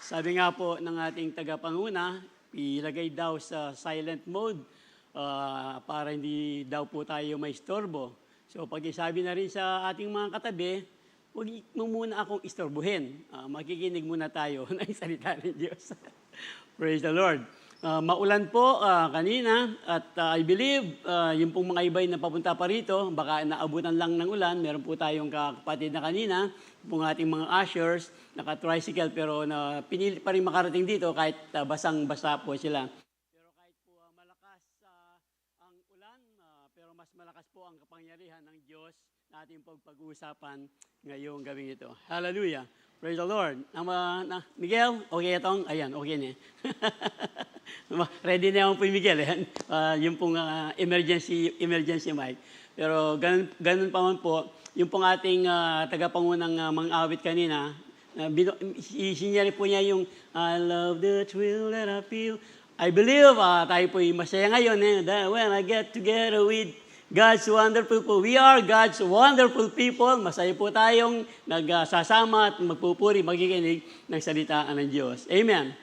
Sabi nga po ng ating tagapanguna, ilagay daw sa silent mode para hindi daw po tayo maistorbo. So pag-isabi na rin sa ating mga katabi, huwag mo muna akong istorbohin. Makikinig muna tayo ng salita ng Diyos. Praise the Lord. Maulan po kanina at I believe yung pong mga ibay na papunta pa rito, baka naabutan lang ng ulan. Meron po tayong kapatid na kanina, pong ating mga ushers, naka-tricycle pero pinili pa rin makarating dito kahit basang-basa po sila. Pero kahit po malakas ang ulan, pero mas malakas po ang kapangyarihan ng Diyos na ating pag-uusapan ngayong gabing ito. Hallelujah! Praise the Lord. Miguel, okay itong? Ayan, okay na. Ready na yung po Miguel. Yung pong emergency mic. Pero ganun pa man po, yung pong ating tagapangunang mga awit kanina, isinyari po niya yung I love the thrill that I feel. I believe tayo po masaya ngayon when I get together with God's wonderful people. We are God's wonderful people. Masaya po tayong nagsasama at magpupuri, magikinig ng salita ng Diyos. Amen.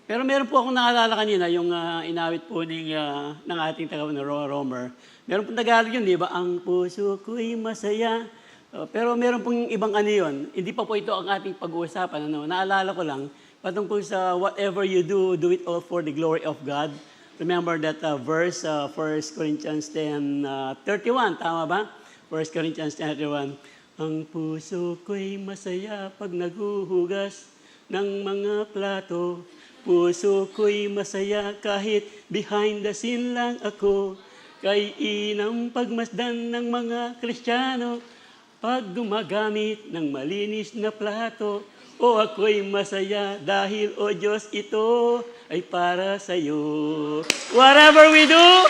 Pero meron po akong naalala kanina, yung inawit po ng ating Romer. Meron pong Tagalog yun, di ba? Ang puso ko'y masaya. Pero meron pong ibang ano yun. Hindi pa po ito ang ating pag-uusapan. Naalala ko lang, patungkol sa whatever you do, do it all for the glory of God. Remember that verse, 1 Corinthians 10:31, tama ba? 1 Corinthians 10:31. Ang puso ko'y masaya pag naghuhugas ng mga plato. Puso ko'y masaya kahit behind the scene lang ako. Kay inang pagmasdan ng mga Kristiyano pag gumagamit ng malinis na plato. O ako'y masaya dahil, O Diyos, ito ay para sa'yo. Whatever we do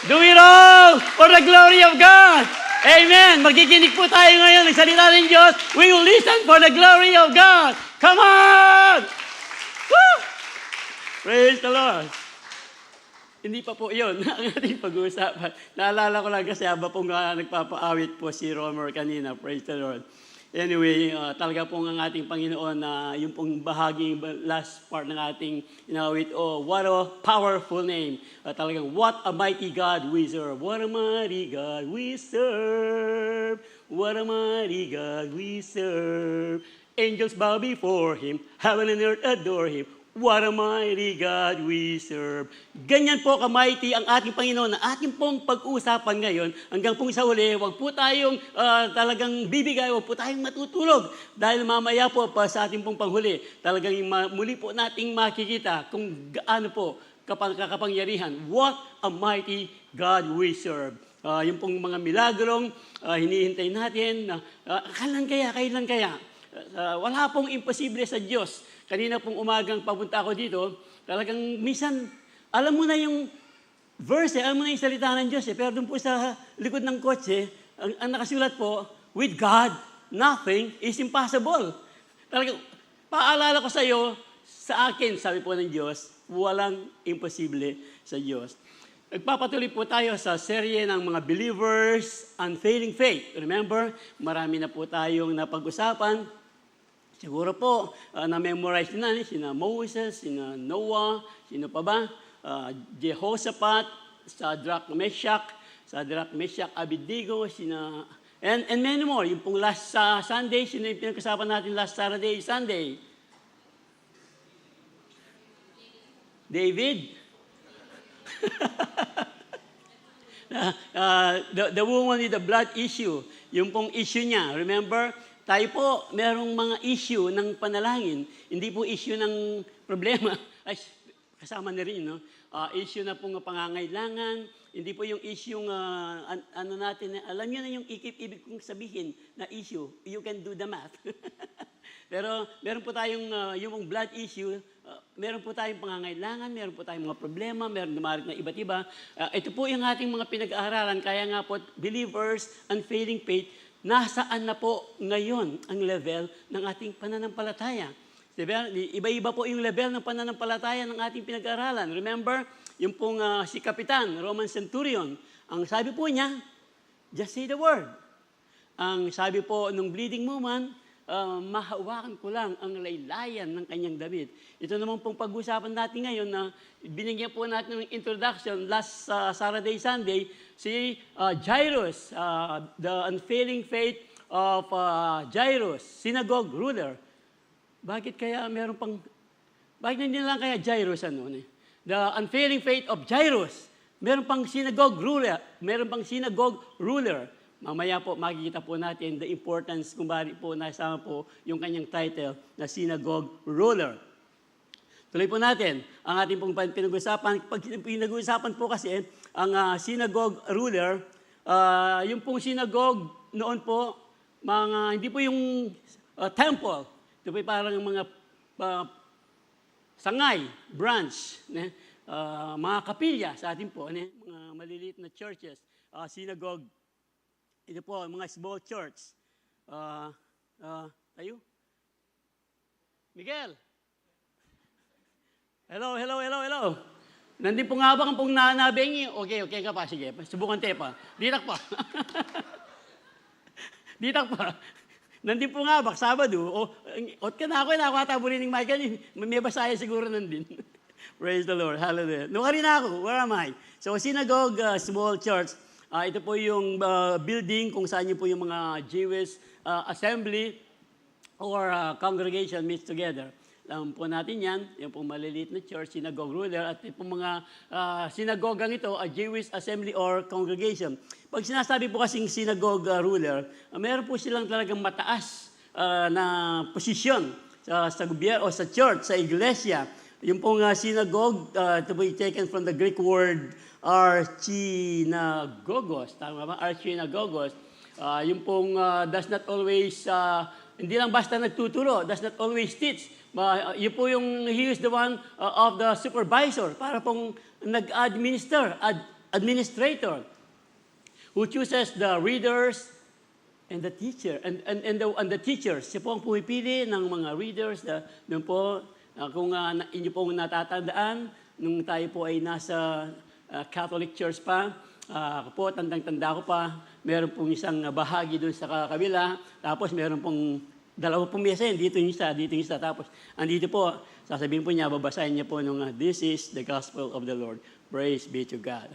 it all for the glory of God. Amen. Magkikinig po tayo ngayon ng salita ng Diyos. We will listen for the glory of God. Come on! Woo! Praise the Lord. Hindi pa po yun ang ating pag-uusapan. Naalala ko lang kasi haba pong nagpapaawit po si Romer kanina. Praise the Lord. Anyway, talaga pong ang ating Panginoon na yung pong bahaging last part ng ating inawit, what a powerful name. Talagang, what a mighty God we serve. What a mighty God we serve. What a mighty God we serve. Angels bow before Him. Heaven and earth adore Him. What a mighty God we serve. Ganyan po ka-mighty ang ating Panginoon na ating pong pag-uusapan ngayon. Hanggang pong sa huli, huwag po tayong talagang bibigay, huwag po tayong matutulog. Dahil mamaya po pa sa ating pong panghuli, talagang muli po nating makikita kung gaano po kakapangyarihan. What a mighty God we serve. Yung pong mga milagrong hinihintay natin, kailan kaya? Wala pong imposible sa Diyos. Kanina pong umagang papunta ako dito, talagang minsan, alam mo na yung verse, alam mo na yung salita ng Diyos. Pero doon po sa likod ng kotse, ang nakasulat po, with God, nothing is impossible. Talagang, paalala ko sa iyo, sa akin, sabi po ng Diyos, walang imposible sa Diyos. Nagpapatuloy po tayo sa serye ng mga believers, unfailing faith. Remember, marami na po tayong napag-usapan. Siguro po, na-memorize na sina Moses, sina Noah, sino pa ba? Jehoshaphat, Shadrach, Meshach, Abednego, and many more. Yung pong last Sunday, sino yung pinag-usapan natin last Saturday, Sunday? David? The woman with the blood issue. Yung pong issue niya, remember? Tayo po, merong mga issue ng panalangin. Hindi po issue ng problema. Ay, kasama na rin, no? Issue na pong pangangailangan. Hindi po yung issue natin. Alam niyo na yung ibig kong sabihin na issue. You can do the math. Pero meron po tayong yung blood issue. Meron po tayong pangangailangan. Meron po tayong mga problema. Meron dumarit na iba't iba. Ito po yung ating mga pinag-aaralan. Kaya nga po, believers, unfailing faith, nasaan na po ngayon ang level ng ating pananampalataya? Diba? Iba-iba po yung level ng pananampalataya ng ating pinag-aaralan. Remember, yung pong si Kapitan, Roman Centurion, ang sabi po niya, just say the word. Ang sabi po nung bleeding woman, mahawakan ko lang ang laylayan ng kanyang damit. Ito naman pong pag-usapan natin ngayon na binigyan po natin ng introduction last Saturday, Sunday, si Jairus, the unfailing faith of Jairus, synagogue ruler. Bakit kaya meron pang, bakit hindi lang kaya Jairus The unfailing faith of Jairus. Meron pang synagogue ruler. Mamaya po makikita po natin the importance kung bakit po nasama po yung kanyang title na synagogue ruler. Tuloy po natin ang ating pong pinag-usapan. Pag pinag-usapan po kasi ang synagogue ruler, yung pong synagogue noon po, hindi po yung temple. Ito po parang mga sangay, branch, mga kapilya sa atin po, mga maliliit na churches, synagogue. Ito po, mga small church. Tayo? Miguel? Hello. Nandun po nga ba kang pong nanabing? Okay ka pa, sige. Subukan tayo pa. Ditak pa. Nandun po nga ba, Sabado? Ot ka na ako, nakakataburin ng Michael. May basaya siguro nandun. Praise the Lord. Hallelujah. Nung rin ako, where am I? So, synagogue, small church. Ito po yung building kung saan po yung mga Jewish assembly or congregation meets together. Alam po natin yan, yung pong maliliit na church, synagogue ruler, at yung pong mga sinagogang ito, a Jewish assembly or congregation. Pag sinasabi po kasing synagogue ruler, meron po silang talagang mataas na posisyon sa gobyerno o sa church, sa iglesia. Yung pong synagogue, ito po taken from the Greek word archinagogos. Tama ba? Archinagogos. Yung pong does not always, hindi lang basta nagtuturo, does not always teach. Yun po yung, he is the one of the supervisor, para pong administrator, who chooses the readers and the teacher, and the teachers. Siya po ang pumipili ng mga readers, doon po, kung inyo pong natatandaan, nung tayo po ay nasa Catholic Church pa, po, tandang-tanda ko pa, meron pong isang bahagi doon sa kabila, tapos meron pong dalawa pong mesa yun, dito yung isa, tapos andito po, sasabihin po niya, babasahin niya po nung, this is the gospel of the Lord, praise be to God.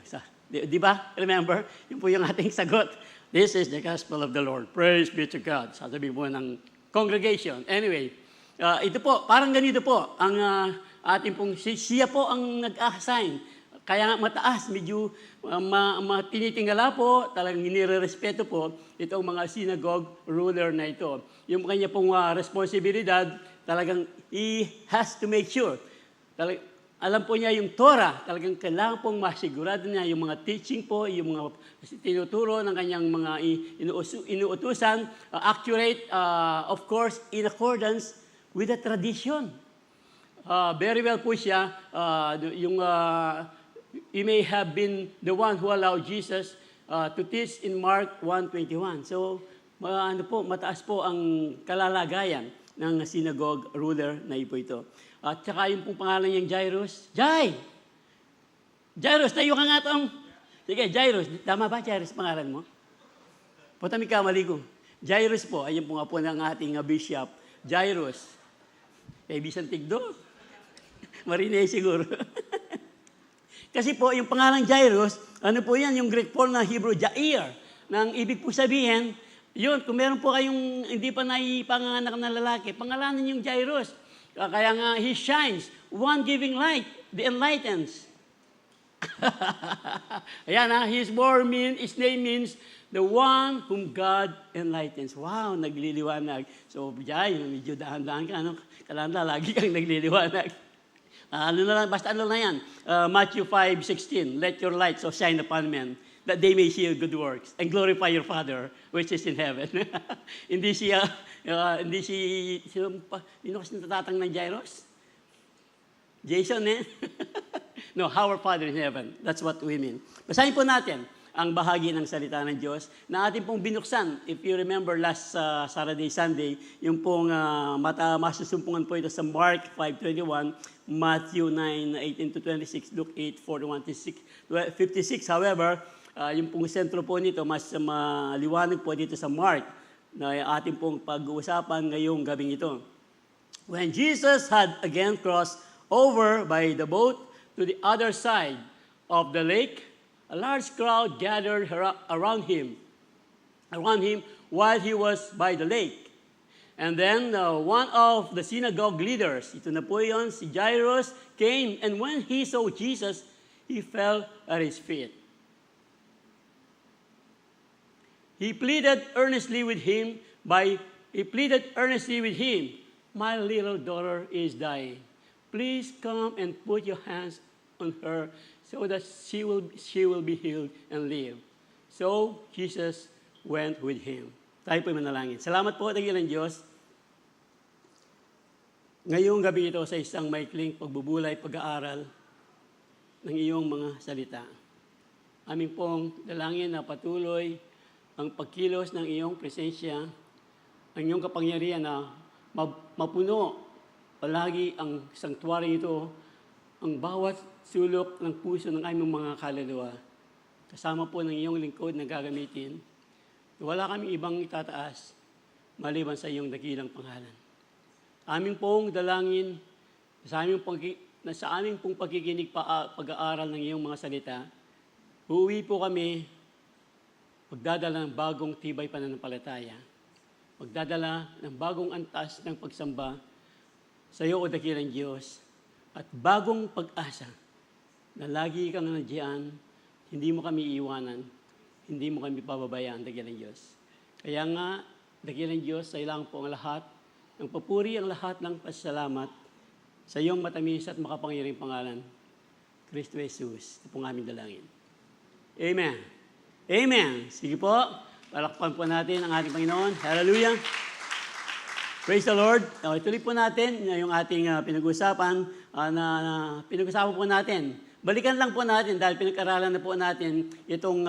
Di ba? Remember? Yun po yung ating sagot. This is the gospel of the Lord, praise be to God. Sasabihin po ng congregation. Anyway, ito po, parang ganito po, ang ating pong, siya po ang nag-assign. Kaya mataas, medyo tinitingala po, talagang nire-respeto po itong mga synagogue ruler na ito. Yung kanya pong responsibilidad, talagang he has to make sure. Alam po niya yung Torah, talagang kailangan pong masigurado niya yung mga teaching po, yung mga tinuturo ng kanyang mga inuutusan, accurate, of course, in accordance with the tradition. Very well po siya, he may have been the one who allowed Jesus to teach in Mark 1:21. So, mataas po ang kalalagayan ng synagogue ruler na ipo ito. At saka yung pong pangalan niyang Jairus. Jairus, tayo ka nga tong. Sige, Jairus. Tama ba, Jairus, pangalan mo? Putami ka, mali ko. Jairus po, ayun po nga po ng ating bishop. Jairus. Bisan Tigdo. Marinay siguro. Kasi po, yung pangalang Jairus, ano po yan, yung Greek form na Hebrew, Jair. Nang ibig po sabihin, yun, kung meron po kayong hindi pa naipanganak na lalaki, pangalanan yung Jairus. Kaya nga, he shines, one giving light, the enlightens. Ayan his name means, the one whom God enlightens. Wow, nagliliwanag. So, Jai, medyo dahan-dahan ka, kalanda, lagi kang nagliliwanag. Basta ano na yan, Matthew 5:16, let your light so shine upon men, that they may see your good works and glorify your Father which is in heaven. Hindi kasi natatang ng Jairus? Jason, No, our Father in heaven. That's what we mean. Basahin po natin ang bahagi ng salita ng Diyos na ating pong binuksan. If you remember last Saturday, Sunday, yung pong masusumpungan po ito sa Mark 5:21, Matthew 9:18-26, Luke 8:41-56. However, yung pong sentro po nito, mas maliwanag po dito sa Mark na ating pong pag-uusapan ngayong gabing ito. When Jesus had again crossed over by the boat to the other side of the lake, a large crowd gathered around him while he was by the lake. And then one of the synagogue leaders, ito na po yun, si Jairus, came, and when he saw Jesus, he fell at his feet. He pleaded earnestly with him, "My little daughter is dying. Please come and put your hands on her so that she will be healed and live." So Jesus went with him. Tayo po'y manalangin. Salamat po, dakilang Diyos. Ngayong gabi ito sa isang maikling pagbubulay, pag-aaral ng iyong mga salita. Aming pong dalangin na patuloy ang pagkilos ng iyong presensya, ang iyong kapangyarihan na mapuno palagi ang sanctuary ito, ang bawat sulok ng puso ng aming mga kaluluwa. Kasama po ng iyong lingkod na gagamitin. Wala kaming ibang itataas maliban sa iyong dakilang pangalan. Aming pong dalangin sa aming pong pagkikinig pag-aaral ng iyong mga salita, uuwi po kami magdadala ng bagong tibay pananampalataya, magdadala ng bagong antas ng pagsamba sa iyo, O dakilang Diyos, at bagong pag-asa na lagi kang nandiyan, hindi mo kami iiwanan, hindi mo kami pababayaan, dakilang Diyos. Kaya nga, dakilang Diyos, sa ilang po ang lahat, ng papuri ang lahat ng pasalamat sa iyong matamis at makapangyarihang pangalan, Kristo Jesus. Ito pong aming dalangin. Amen. Amen. Sige po, palakpan po natin ang ating Panginoon. Hallelujah. Praise the Lord. Okay, tuloy po natin yung ating pinag-usapan pinag-usapan po natin. Balikan lang po natin dahil pinag-aralan na po natin itong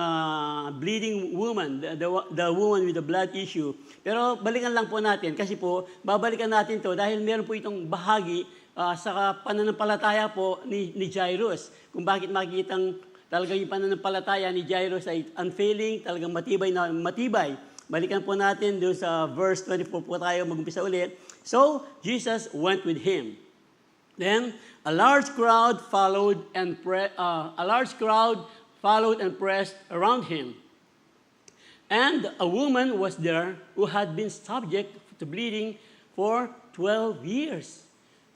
bleeding woman, the woman with the blood issue. Pero balikan lang po natin kasi po, babalikan natin to dahil meron po itong bahagi sa pananampalataya po ni Jairus. Kung bakit makikitang talagang yung pananampalataya ni Jairus ay unfailing, talagang matibay. Balikan po natin doon sa verse 24 po tayo mag-umpisa ulit. So, Jesus went with him. Then, a large crowd followed and pressed around him. And a woman was there who had been subject to bleeding for 12 years.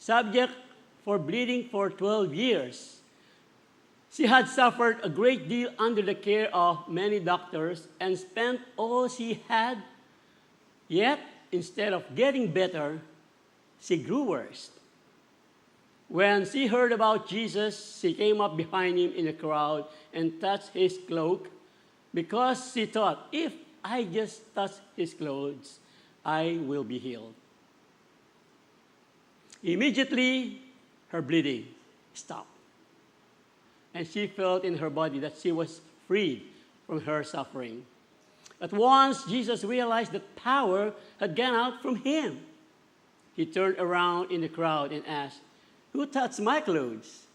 Subject for bleeding for 12 years. She had suffered a great deal under the care of many doctors and spent all she had. Yet, instead of getting better, she grew worse. When she heard about Jesus, she came up behind him in the crowd and touched his cloak because she thought, if I just touch his clothes, I will be healed. Immediately, her bleeding stopped. And she felt in her body that she was freed from her suffering. At once, Jesus realized that power had gone out from him. He turned around in the crowd and asked, "Who touched my clothes?"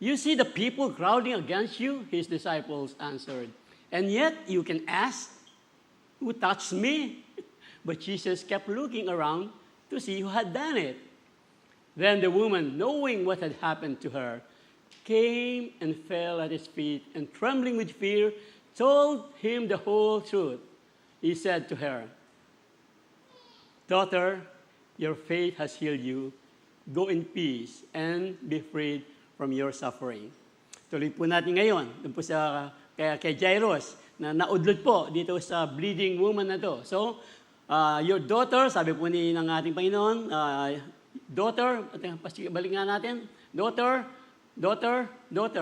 "You see the people crowding against you," his disciples answered. "And yet you can ask, 'Who touched me?'" But Jesus kept looking around to see who had done it. Then the woman, knowing what had happened to her, came and fell at his feet, and trembling with fear, told him the whole truth. He said to her, "Daughter, your faith has healed you. Go in peace and be freed from your suffering." Tuloy po natin ngayon, dun po sa kay Jairus, na naudlot po dito sa bleeding woman na to. So, your daughter, sabi po ng ating Panginoon, daughter, balik nga natin, daughter,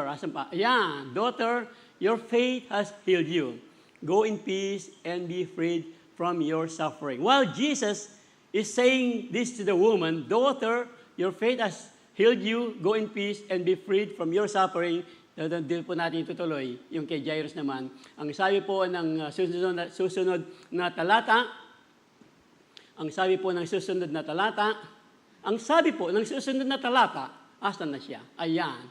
asan pa? Ayan, daughter, your faith has healed you. Go in peace and be freed from your suffering. While Jesus is saying this to the woman, daughter, your faith has healed you, go in peace and be freed from your suffering. Dito po natin itutuloy, yung kay Jairus naman. Ang sabi po ng susunod na talata, asan na siya? Ayan.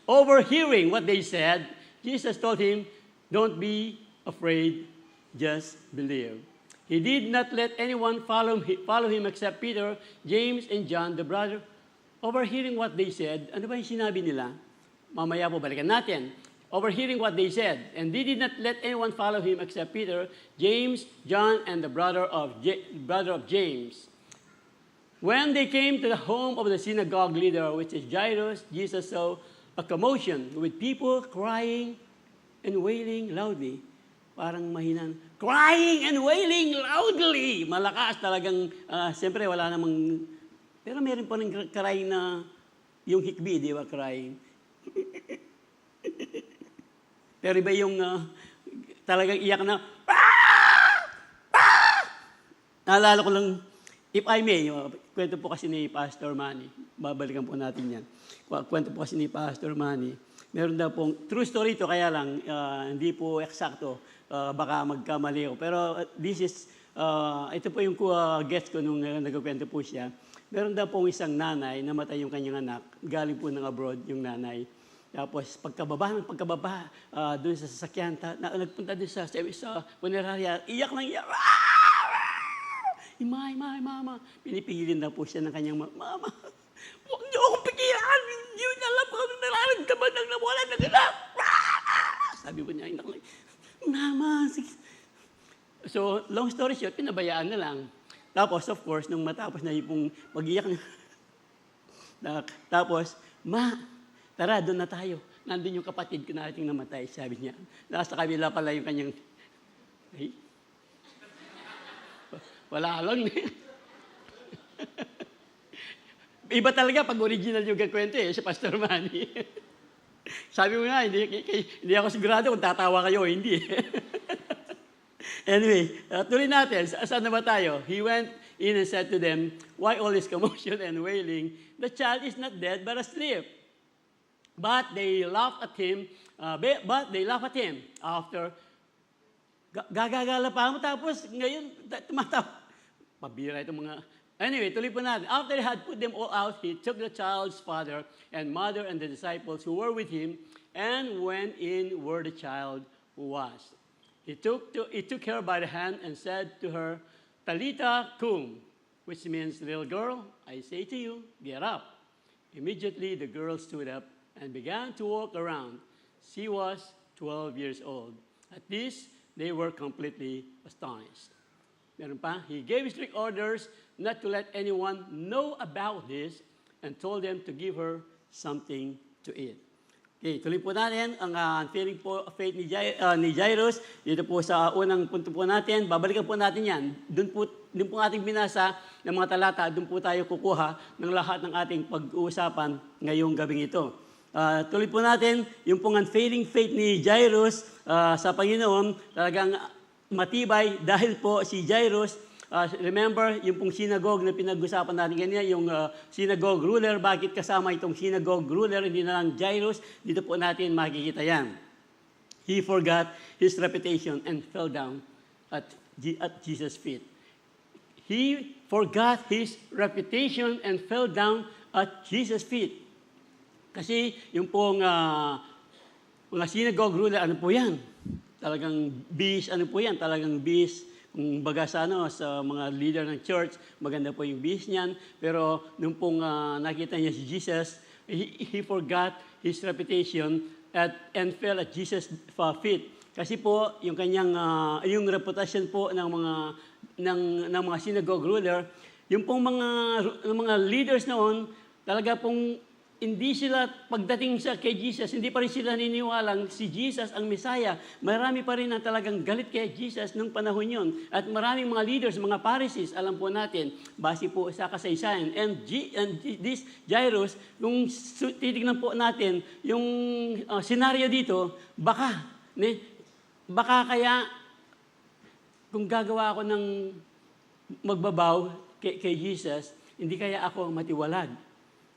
Overhearing what they said, Jesus told him, "Don't be afraid, just believe. He did not let anyone follow him except Peter, James, and John, the brother. Overhearing what they said, ano ba yung sinabi nila? Mamaya po, balikan natin. Overhearing what they said, and they did not let anyone follow him except Peter, James, John, and the brother of James. When they came to the home of the synagogue leader, which is Jairus, Jesus saw a commotion with people crying and wailing loudly. Parang mahinan. Crying and wailing loudly. Malakas talagang, siyempre wala namang, pero meron pa rin crying na, yung hikbi, di ba, crying. Pero iba yung talagang iyak na, naalala ko lang, if I may, kwento po kasi ni Pastor Manny, babalikan po natin yan. Kwento po kasi ni Pastor Manny, meron daw pong, true story to, kaya lang, hindi po eksakto, baka magkamali ako. Pero ito po yung gets ko nung nagkwento po siya. Meron daw pong isang nanay, namatay yung kanyang anak, galing po ng abroad yung nanay. Tapos pagkababa, doon sa sasakyan, nagpunta doon sa punerarya, iyak lang iyak. Mama. Pinipigilin na po siya ng kanyang mama. Huwag niyo akong pigilan. Hindi niyo alam kung ano nararamdaman ng nawalan ng anak. Sabi po niya, inak lang, Mama, sige. So, long story short, pinabayaan na lang. Tapos, of course, nung matapos na yung mag-iyak niya, tapos, tara, doon na tayo. Nandun yung kapatid ko nating namatay, sabi niya. Nasa kabila pala yung kanyang, wala lang. Iba talaga pag original yung kwento si Pastor Manny. Sabi mo nga, hindi ako sigurado kung tatawa kayo o hindi. Anyway, tuloy natin. Saan na ba tayo? He went in and said to them, why all this commotion and wailing? The child is not dead, but asleep. But they laughed at him. After, gagagala pa mo. Tapos ngayon, tumatawa. Pabira itong mga... Anyway, tuloy po natin. After he had put them all out, he took the child's father and mother and the disciples who were with him and went in where the child was. He took her by the hand and said to her, Talita cum, which means, little girl, I say to you, get up. Immediately the girl stood up and began to walk around. She was 12 years old. At this, they were completely astonished. Meron pa, he gave strict orders not to let anyone know about this and told them to give her something to eat. Okay, tuloy po natin ang unfailing faith ni Jairus. Dito po sa unang punto po natin, babalikan po natin yan. Doon po ating binasa ng mga talata, doon po tayo kukuha ng lahat ng ating pag-uusapan ngayong gabing ito. Tuloy po natin, yung pong unfailing faith ni Jairus sa Panginoon, talagang matibay dahil po si Jairus, remember yung pong synagogue na pinag-usapan natin kanina, yung synagogue ruler, bakit kasama itong synagogue ruler, hindi na lang Jairus, dito po natin makikita yan. He forgot his reputation and fell down at Jesus' feet. He forgot his reputation and fell down at Jesus' feet. Kasi yung pong mga synagogue ruler, ano po yan? Talagang bis, ano po yan? Talagang bis, kung baga sa mga leader ng church, maganda po yung bis niyan. Pero nung pong nakita niya si Jesus, he forgot his reputation and fell at Jesus' feet. Kasi po, yung kanyang, yung reputation po ng mga synagogue ruler, yung pong mga leaders noon, talaga pong hindi sila, pagdating kay Jesus, hindi pa rin sila niniwalang si Jesus ang Messiah. Marami pa rin na talagang galit kay Jesus nung panahon yun. At maraming mga leaders, mga Pharisees, alam po natin, base po sa kasaysayan. And this Jairus, kung titignan po natin, yung senaryo dito, baka kaya, kung gagawa ako ng magbabaw kay Jesus, hindi kaya ako matiwalag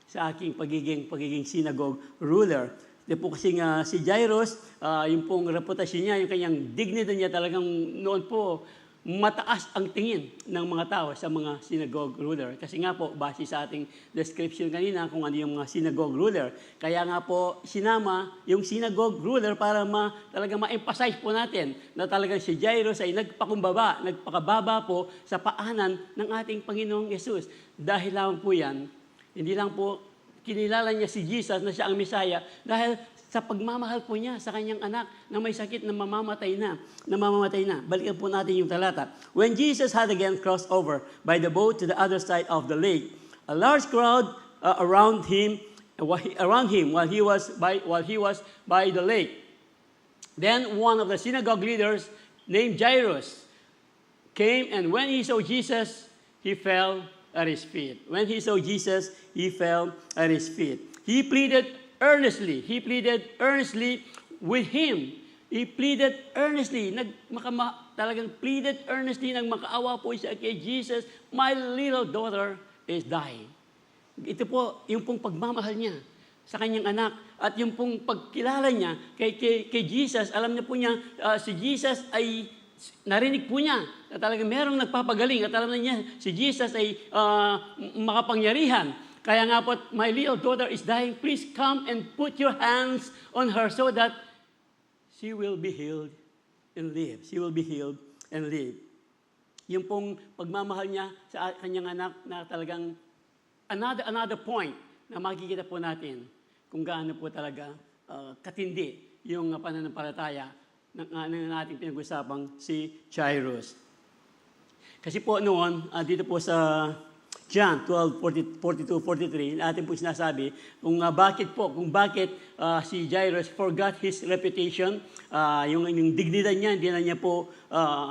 sa aking pagiging synagogue ruler. Di po kasi si Jairus, yung pong reputasyon niya, yung kanyang dignity niya talagang noon po, mataas ang tingin ng mga tao sa mga synagogue ruler. Kasi nga po, base sa ating description kanina kung ano yung mga synagogue ruler. Kaya nga po, sinama yung synagogue ruler para talagang ma-emphasize po natin na talagang si Jairus ay nagpakababa po sa paanan ng ating Panginoong Yesus. Dahil lang po yan, hindi lang po kinilala niya si Jesus na siya ang Messiah dahil sa pagmamahal po niya sa kanyang anak na may sakit na mamamatay na. Balikan po natin yung talata. When Jesus had again crossed over by the boat to the other side of the lake, a large crowd around him while he was by the lake. Then one of the synagogue leaders named Jairus came, and when he saw Jesus, he fell at his feet. When he saw Jesus, he fell at his feet. He pleaded earnestly with him. He pleaded earnestly, talagang pleaded earnestly nang makaawa po siya kay Jesus, my little daughter is dying. Ito po, yung pong pagmamahal niya sa kanyang anak at yung pong pagkilala niya kay Jesus, alam niya po niya, si Jesus ay narinig po niya na talagang merong nagpapagaling at alam na niya si Jesus ay makapangyarihan. Kaya nga po, my little daughter is dying. Please come and put your hands on her so that she will be healed and live. She will be healed and live. Yung pong pagmamahal niya sa kanyang anak na talagang another point na makikita po natin kung gaano po talaga katindi yung pananampalataya ng ating pinag-usapang si Jairus. Kasi po noon, dito po sa John 12:42-43, natin po sinasabi kung bakit si Jairus forgot his reputation, yung dignidad niya, hindi na niya po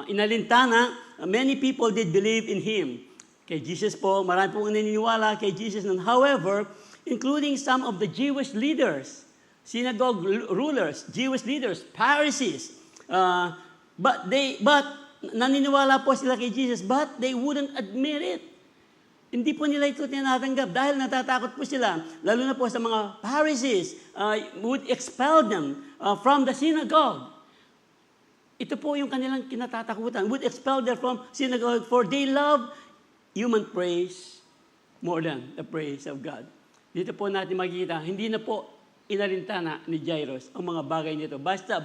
inalintana. Many people did believe in him. Kay Jesus po, marami pong naniniwala kay Jesus. However, including some of the Jewish leaders, synagogue rulers, Jewish leaders, Pharisees, but naniniwala po sila kay Jesus, but they wouldn't admit it. Hindi po nila ito tinatanggap dahil natatakot po sila. Lalo na po sa mga Pharisees, would expel them from the synagogue. Ito po yung kanilang kinatatakutan. Would expel them from synagogue for they love human praise more than the praise of God. Dito po natin makikita, hindi na po inalintana ni Jairus ang mga bagay nito. Basta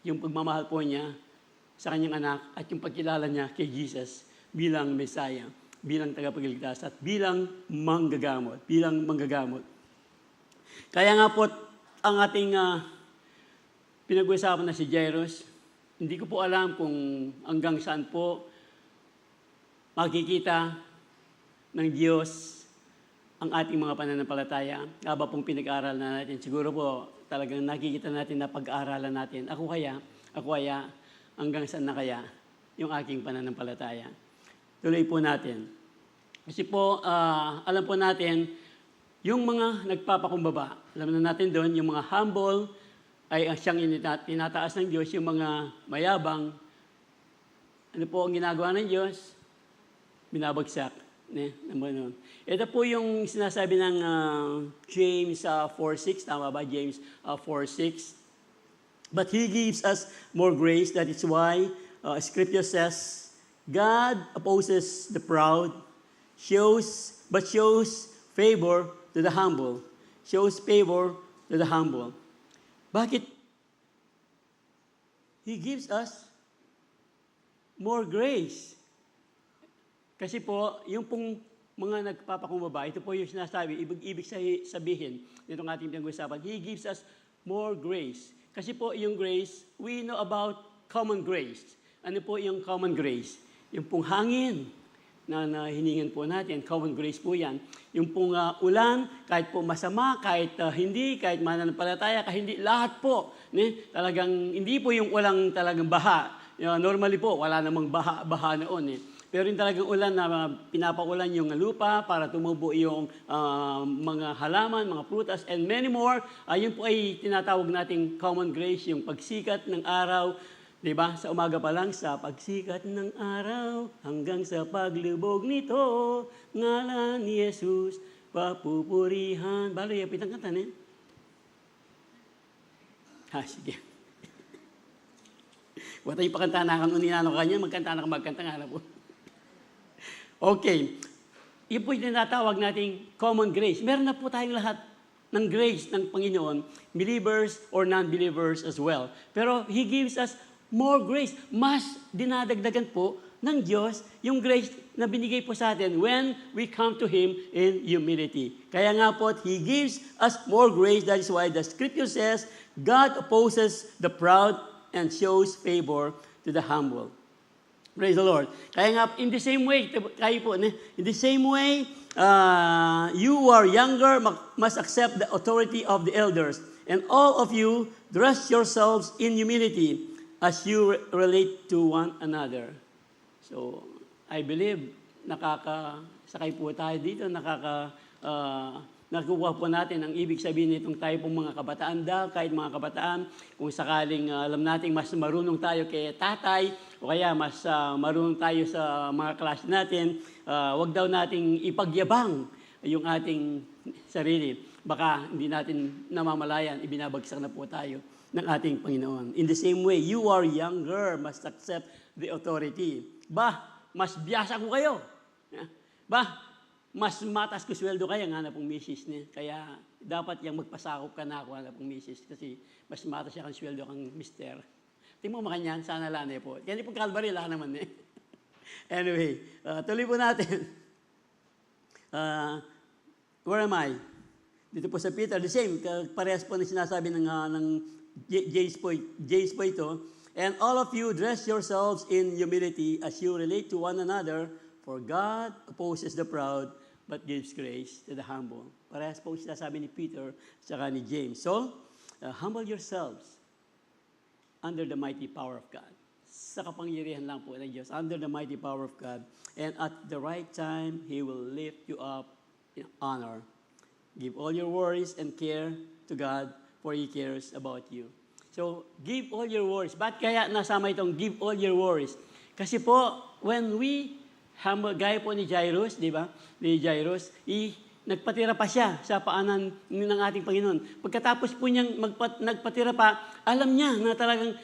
yung pagmamahal po niya sa kanyang anak at yung pagkilala niya kay Jesus bilang Messiah, bilang tagapagligtas at bilang manggagamot. Kaya nga po, ang ating pinag-uusapan na si Jairus, hindi ko po alam kung hanggang saan po makikita ng Diyos ang ating mga pananampalataya. Haba pong pinag-aaral na natin, siguro po talagang nakikita natin na pag-aaralan natin. Ako kaya, hanggang saan na kaya yung aking pananampalataya. Tuloy po natin. Kasi po, alam po natin, yung mga nagpapakumbaba, alam na natin doon, yung mga humble, ay siyang tinataas ng Diyos, yung mga mayabang, ano po ang ginagawa ng Diyos? Binabagsak. Ito po yung sinasabi ng James 4:6, tama ba? James 4:6. But He gives us more grace. That is why Scripture says, God opposes the proud, but shows favor to the humble. Shows favor to the humble. Bakit? He gives us more grace. Kasi po, yung pong mga nagpapakumbaba, ito po yung sinasabi, ibig sabihin nitong ating pinag-usapan, He gives us more grace. Kasi po yung grace, we know about common grace. Ano po yung common grace? Yung pong hangin na hiningan po natin, common grace po yan. Yung pong ulan, kahit po masama, kahit hindi, kahit mananampalataya, kahit hindi, lahat po. Talagang, hindi po yung walang talagang baha. Normally po, wala namang baha noon. Pero yung talagang ulan na pinapaulan yung lupa para tumubo yung mga halaman, mga prutas, and many more. Yun po ay tinatawag nating common grace, yung pagsikat ng araw. Diba? Sa umaga pa lang, sa pagsikat ng araw, hanggang sa paglubog nito, ngalan ni Jesus, papupurihan. Baloy, pitang kanta na sige. Wala tayong pakanta na kanunina no kanya, magkanta nga na po. Okay. Yun po yung tinatawag nating common grace. Meron na po tayong lahat ng grace ng Panginoon, believers or non-believers as well. Pero He gives us more grace. Mas dinadagdagan po ng Diyos yung grace na binigay po sa atin when we come to Him in humility. Kaya nga po, He gives us more grace. That is why the Scripture says, God opposes the proud and shows favor to the humble. Praise the Lord. Kaya nga, in the same way, you who are younger must accept the authority of the elders. And all of you, dress yourselves in humility as you relate to one another. So, I believe, nakakasakay po tayo dito, nakukuha po natin ang ibig sabihin nitong tayo pong mga kabataan kahit mga kabataan, kung sakaling alam natin mas marunong tayo kay tatay, o kaya mas marunong tayo sa mga klase natin, wag daw nating ipagyabang yung ating sarili. Baka hindi natin namamalayan, ibinabagsak na po tayo ng ating Panginoon. In the same way, you are younger, must accept the authority. Mas biyasa ko kayo. Mas matas ko sweldo kaya nga na pong misis niya. Kaya dapat yung magpasakop ka na ako na pong misis kasi mas matas siya kang sweldo kang mister. Tingnan mo makanyan, sana lang po. Kaya pong Calvary, lang naman eh. Anyway, tuloy po natin. Where am I? Dito po sa Peter, the same. Parehas po na sinasabi ng James po ito. And all of you dress yourselves in humility as you relate to one another, for God opposes the proud, but gives grace to the humble. Parehas po sinasabi ni Peter at ni James. So, humble yourselves under the mighty power of God. Sa kapangyarihan lang po ng Diyos, under the mighty power of God. And at the right time, He will lift you up in honor. Give all your worries and care to God, for He cares about you. So, give all your worries. Ba't kaya nasama itong give all your worries? Kasi po, when we humble, gaya po ni Jairus, di ba? Ni Jairus, nagpatira pa siya sa paanan ng ating Panginoon. Pagkatapos po niyang nagpatira pa, alam niya na talagang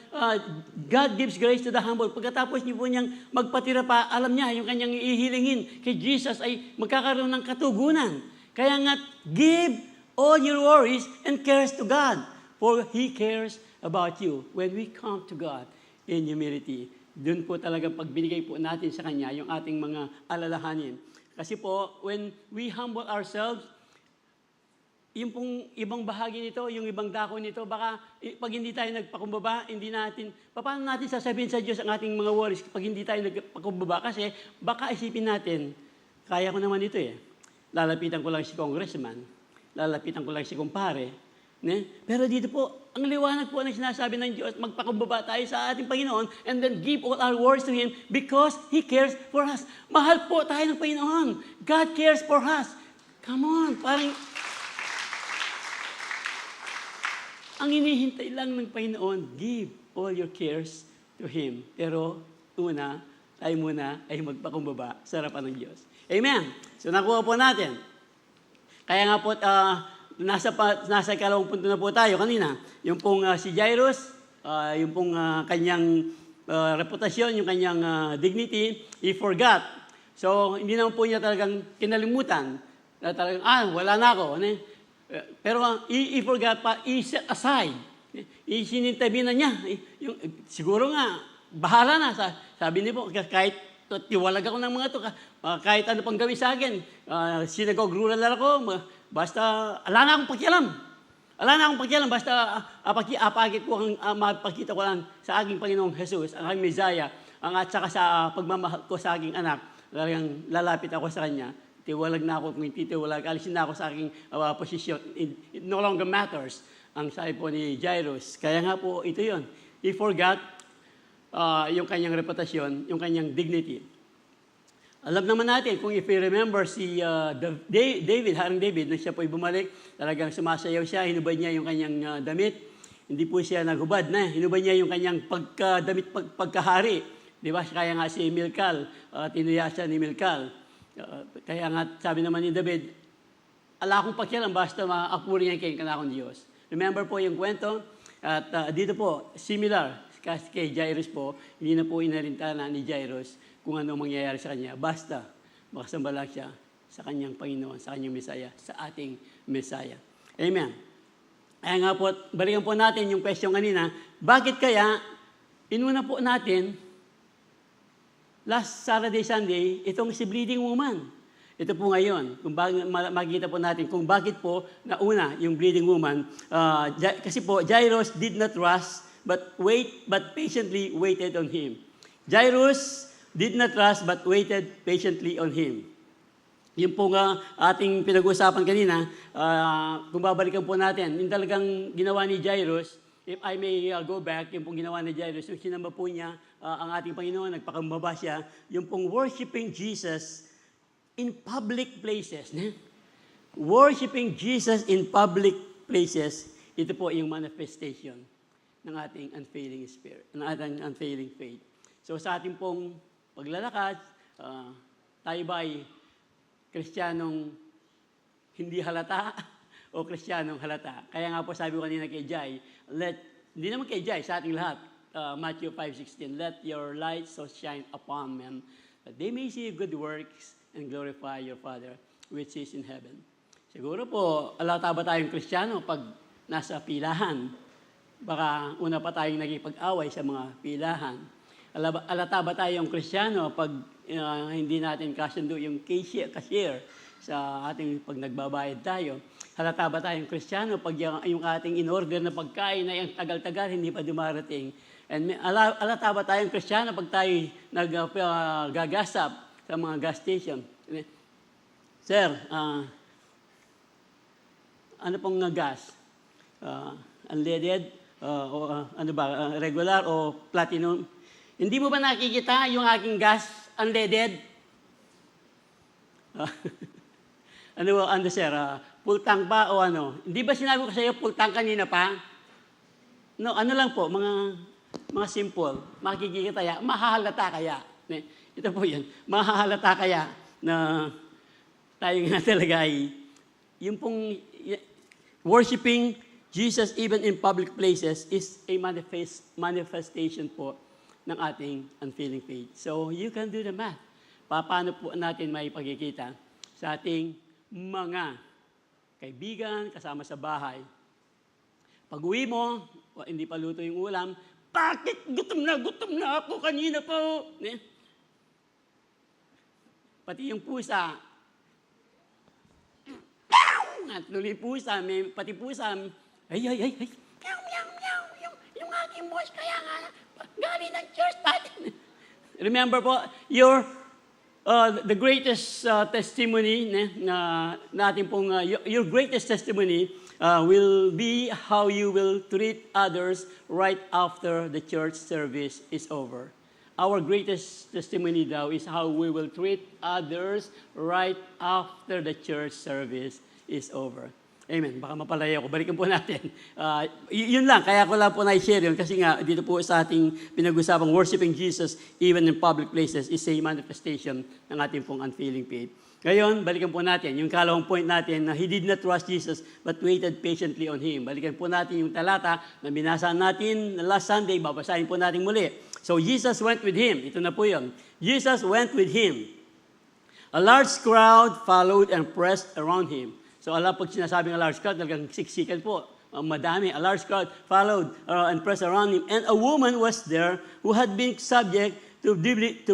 God gives grace to the humble. Pagkatapos niyo po niyang magpatira pa, alam niya yung kanyang ihilingin kay Jesus ay magkakaroon ng katugunan. Kaya nga, give all your worries and cares to God, for He cares about you. When we come to God in humility, doon po talagang pagbinigay po natin sa Kanya yung ating mga alalahanin. Kasi po, when we humble ourselves, yung pong ibang bahagi nito, yung ibang dako nito, baka pag hindi tayo nagpakumbaba, paano natin sasabihin sa Diyos ang ating mga worries pag hindi tayo nagpakumbaba? Kasi baka isipin natin, kaya ko naman ito eh. Lalapitan ko lang si congressman, lalapitan ko lang si kumpare. Pero dito po, ang liwanag po na sinasabi ng Diyos, magpakumbaba tayo sa ating Panginoon and then give all our worries to Him because He cares for us. Mahal po tayo ng Panginoon. God cares for us. Come on, parang ang hinihintay lang ng Panginoon, give all your cares to Him. Pero tayo muna ay magpakumbaba sa harapan ng Diyos. Amen. So nakuha po natin. Kaya nga po, nasa ikalawang punto na po tayo kanina. Yung pong si Jairus, yung pong kanyang reputasyon, yung kanyang dignity, he forgot. So, hindi naman po niya talagang kinalimutan. Talagang, wala na ako. Pero he forgot pa, he set aside. Sinintabi na niya. Siguro nga, bahala na. Sabi niya po, kahit tiwalag ako ng mga ito, kahit ano pang gawin sa akin, sinagog-rural ako, basta, ala na akong pakialam. Basta mapakita ko lang sa aking Panginoong Jesus, ang aking Messiah, at saka sa pagmamahal ko sa aking anak, lalapit ako sa Kanya. Tiwalag na ako, kung hindi tiwalag, alisin na ako sa aking posisyon. It no longer matters, ang sabi po ni Jairus. Kaya nga po, ito yon. He forgot yung kanyang reputasyon, yung kanyang dignity. Alam naman natin, kung if you remember si Haring David, na siya po'y bumalik, talagang sumasayaw siya, hinubad niya yung kanyang damit. Hindi po siya naghubad na, hinubad niya yung kanyang pagkahari. Di ba? Kaya nga si Milcal, tinuya siya ni Milcal. Kaya nga, sabi naman ni David, ala akong pakialam, basta maapuri niya kayong kanakong Diyos. Remember po yung kwento? At dito po, similar. Kasi kay Jairus po, hindi na po inalintana ni Jairus kung ano mangyayari sa kanya. Basta, makasamba lang siya sa kanyang Panginoon, sa kanyang Mesaya, sa ating Mesaya. Amen. Kaya nga po, balikan po natin yung question kanina, bakit kaya, inuna po natin, last Saturday, Sunday, itong si bleeding woman. Ito po ngayon, kung makikita po natin kung bakit po nauna yung bleeding woman. Kasi po, Jairus did not rush, but patiently waited on him. Jairus did not rush, but waited patiently on him. Yun po nga ating pinag-uusapan kanina, kung babalikan po natin, yung talagang ginawa ni Jairus, if I may go back, yung pong ginawa ni Jairus, yung sinamba po niya ang ating Panginoon, nagpakambaba siya, yung pong worshiping Jesus in public places. Worshiping Jesus in public places, ito po yung manifestation ng ating unfailing spirit, ng ating unfailing faith. So sa ating pong paglalakad, tayo ba'y Kristiyanong hindi halata o Kristiyanong halata? Kaya nga po sabi ko kanina kay Jai, hindi naman kay Jai, sa ating lahat, Matthew 5:16, let your light so shine upon men, that they may see good works and glorify your Father which is in heaven. Siguro po, alata ba tayong Kristiyano pag nasa pilahan? Baka una pa tayong nagipag-away sa mga pilahan. Alata ba tayong Kristiyano pag hindi natin kasundo yung cashier sa ating pag nagbabayad tayo? Halata ba tayong Kristiyano pag yung ating in-order na pagkain na yung tagal-tagal hindi pa dumarating? And alata ba tayong Kristiyano pag tayo nagagasap sa mga gas station? Sir, ano pong gas? Unleaded? Ano ba? Regular o platinum? Hindi mo ba nakikita yung aking gas unleaded? Ano sir? Full tank ba o ano? Hindi ba sinabi ko sa iyo full tank kanina pa? No, ano lang po, mga simple. Makikita kaya, mahahalata kaya. Ito po yan. Mahahalata kaya na tayo nga talaga ay yung pong worshiping Jesus even in public places is a manifestation po ng ating unfailing faith. So you can do the math. Paano po natin may pagkikita sa ating mga kaibigan, kasama sa bahay. Pag uwi mo, hindi pa luto yung ulam, bakit gutom na ako kanina po? Pati yung pusa, at tuloy pusa, pati pusa, ay, yung aking boss, kaya nga, galing ng church, remember po, the greatest testimony natin pong, your greatest testimony will be how you will treat others right after the church service is over. Our greatest testimony daw is how we will treat others right after the church service is over. Amen. Baka mapalaya ako. Balikan po natin. Yun lang. Kaya ko lang po na-share yun kasi nga dito po sa ating pinag-usapang worshiping Jesus even in public places is a manifestation ng ating pong unfailing faith. Ngayon, balikan po natin. Yung kalawang point natin na He did not trust Jesus but waited patiently on Him. Balikan po natin yung talata na binasa natin last Sunday. Babasahin po natin muli. So Jesus went with Him. Ito na po yun. Jesus went with Him. A large crowd followed and pressed around Him. So alam pag sinasabing a large crowd, talagang siksikan po. Madami. A large crowd followed and pressed around Him. And a woman was there who had been subject to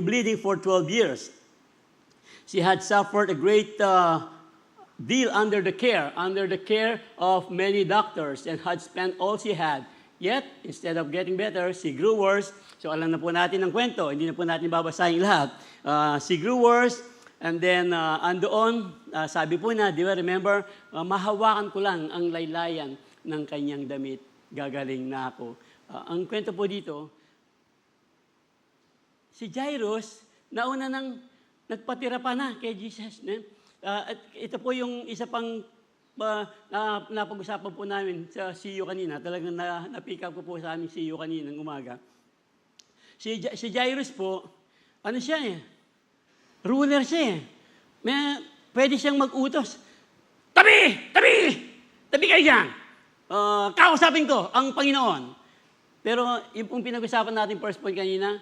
bleeding for 12 years. She had suffered a great deal under the care of many doctors and had spent all she had. Yet, instead of getting better, she grew worse. So alam na po natin ang kwento. Hindi na po natin babasahin lahat. She grew worse. And then, andoon, sabi po na, di ba, remember, mahawakan ko lang ang laylayan ng kanyang damit. Gagaling na ako. Ang kwento po dito, si Jairus, nauna nang nagpatira pa na kay Jesus. At ito po yung isa pang napag-usapan po namin sa CEO kanina. Talagang na-pick up ko po sa aming CEO kanina ng umaga. Si Jairus po, ano siya ruler siya pwede siyang mag-utos. Tabi kayo dyan! Kakausapin ko ang Panginoon. Pero yung pong pinag-usapan natin first point kanina,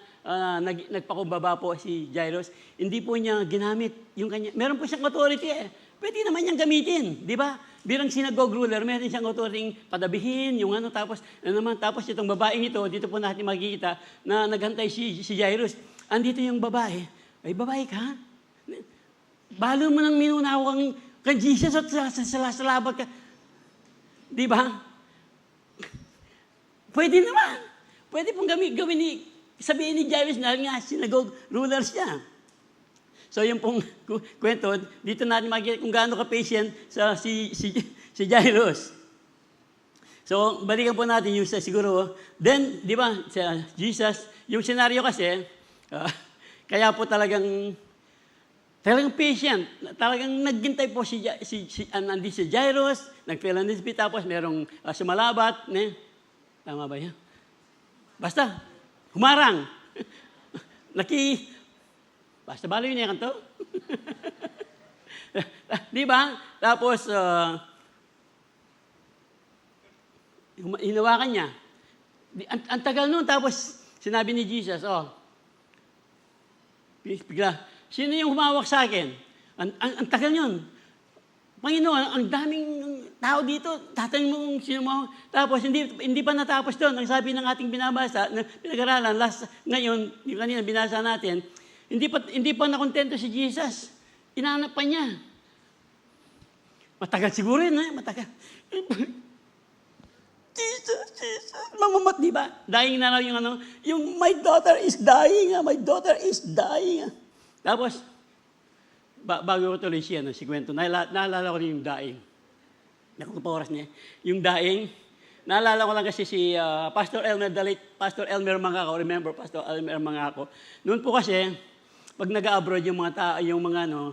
nagpakumbaba po si Jairus, hindi po niya ginamit yung kanya. Meron po siyang authority eh. Pwede naman niyang gamitin, di ba? Bilang synagogue ruler, meron siyang authority padabihin, yung ano, tapos itong babaeng ito, dito po natin makikita na naghantay si Jairus. Andito yung babae, ay babae ka? Balo mo nang minunaw kang Jesus at salabat ka. Di ba? Pwede naman. Pwede pong gawin sabihin ni Jairus na nga, synagogue ruler siya. So yung pong kwento, dito natin makikita kung gaano ka-patient si Jairus. So balikan po natin yung siguro. Then, di ba, Jesus, yung senaryo kasi, kaya po talagang patient. Talagang naghintay po si Jairus, nag-fill and speed, tapos merong sumalabat. Tama ba yan? Basta, humarang. Basta balo yun yan kanto. Di ba? Tapos, hinawakan niya. Ang tagal nun, tapos sinabi ni Jesus, bigla, sino yung humawak sa akin? Ang tagal yun. Panginoon, ang daming tao dito, tatanungin mo kung sino mo. Tapos, hindi pa natapos doon. Ang sabi ng ating binabasa, pinag-aralan, ngayon, yung kanina binasa natin, hindi pa nakontento si Jesus. Inaanap pa niya. Matagal siguro yun, matagal. Jesus. Mamamat, di ba? Dying na raw yung my daughter is dying, my daughter is dying. Tapos, bago ko tuloy siya, si Kwento, naalala ko rin yung daing. Nakuha pa oras niya. Yung daing, naalala ko lang kasi si Pastor Elmer, the late Pastor Elmer Mangako. Remember, Pastor Elmer Mangako. Noon po kasi, pag nag-abroad yung mga tao, yung mga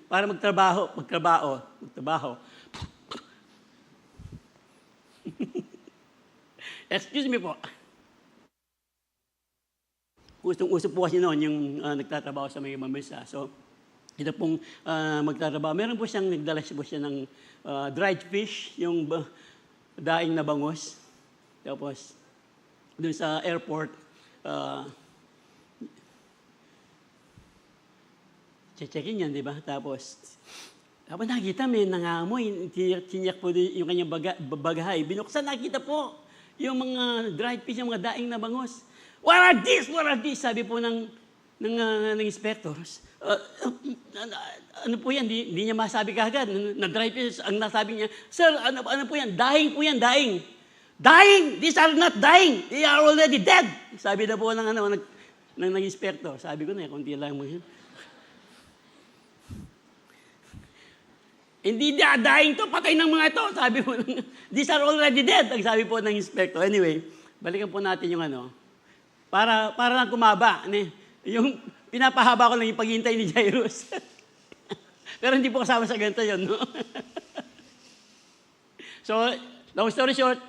para magtrabaho. Excuse me po. Usong-uso po kasi noon yung nagtatrabaho sa mga ibang bansa. So, ito pong magtatrabaho. Meron po siyang nagdala po siya ng dried fish, yung daing na bangus. Tapos, doon sa airport, check-in yan, di ba? Tapos nakita may nangamoy, tiniyak po yung kanyang bagahay. Binuksan, nakita po yung mga dried fish, yung mga daing na bangus. What are these? Sabi po ng inspectors. Ano po yan? Hindi niya masabi kagad. Na-drive fish, ang nasabi niya, Sir, ano po yan? Dying po yan, dying. Dying! These are not dying. They are already dead. Sabi na po ng inspector. Sabi ko na, kunti lang mo yan. Hindi dying to, patay ng mga ito. Sabi po, these are already dead. Ang sabi po ng inspector. Anyway, balikan po natin yung para lang kumaba. Yung pinapahaba ko lang yung paghintay ni Jairus. Pero hindi po kasama sa ganito yun, no? So, long story short,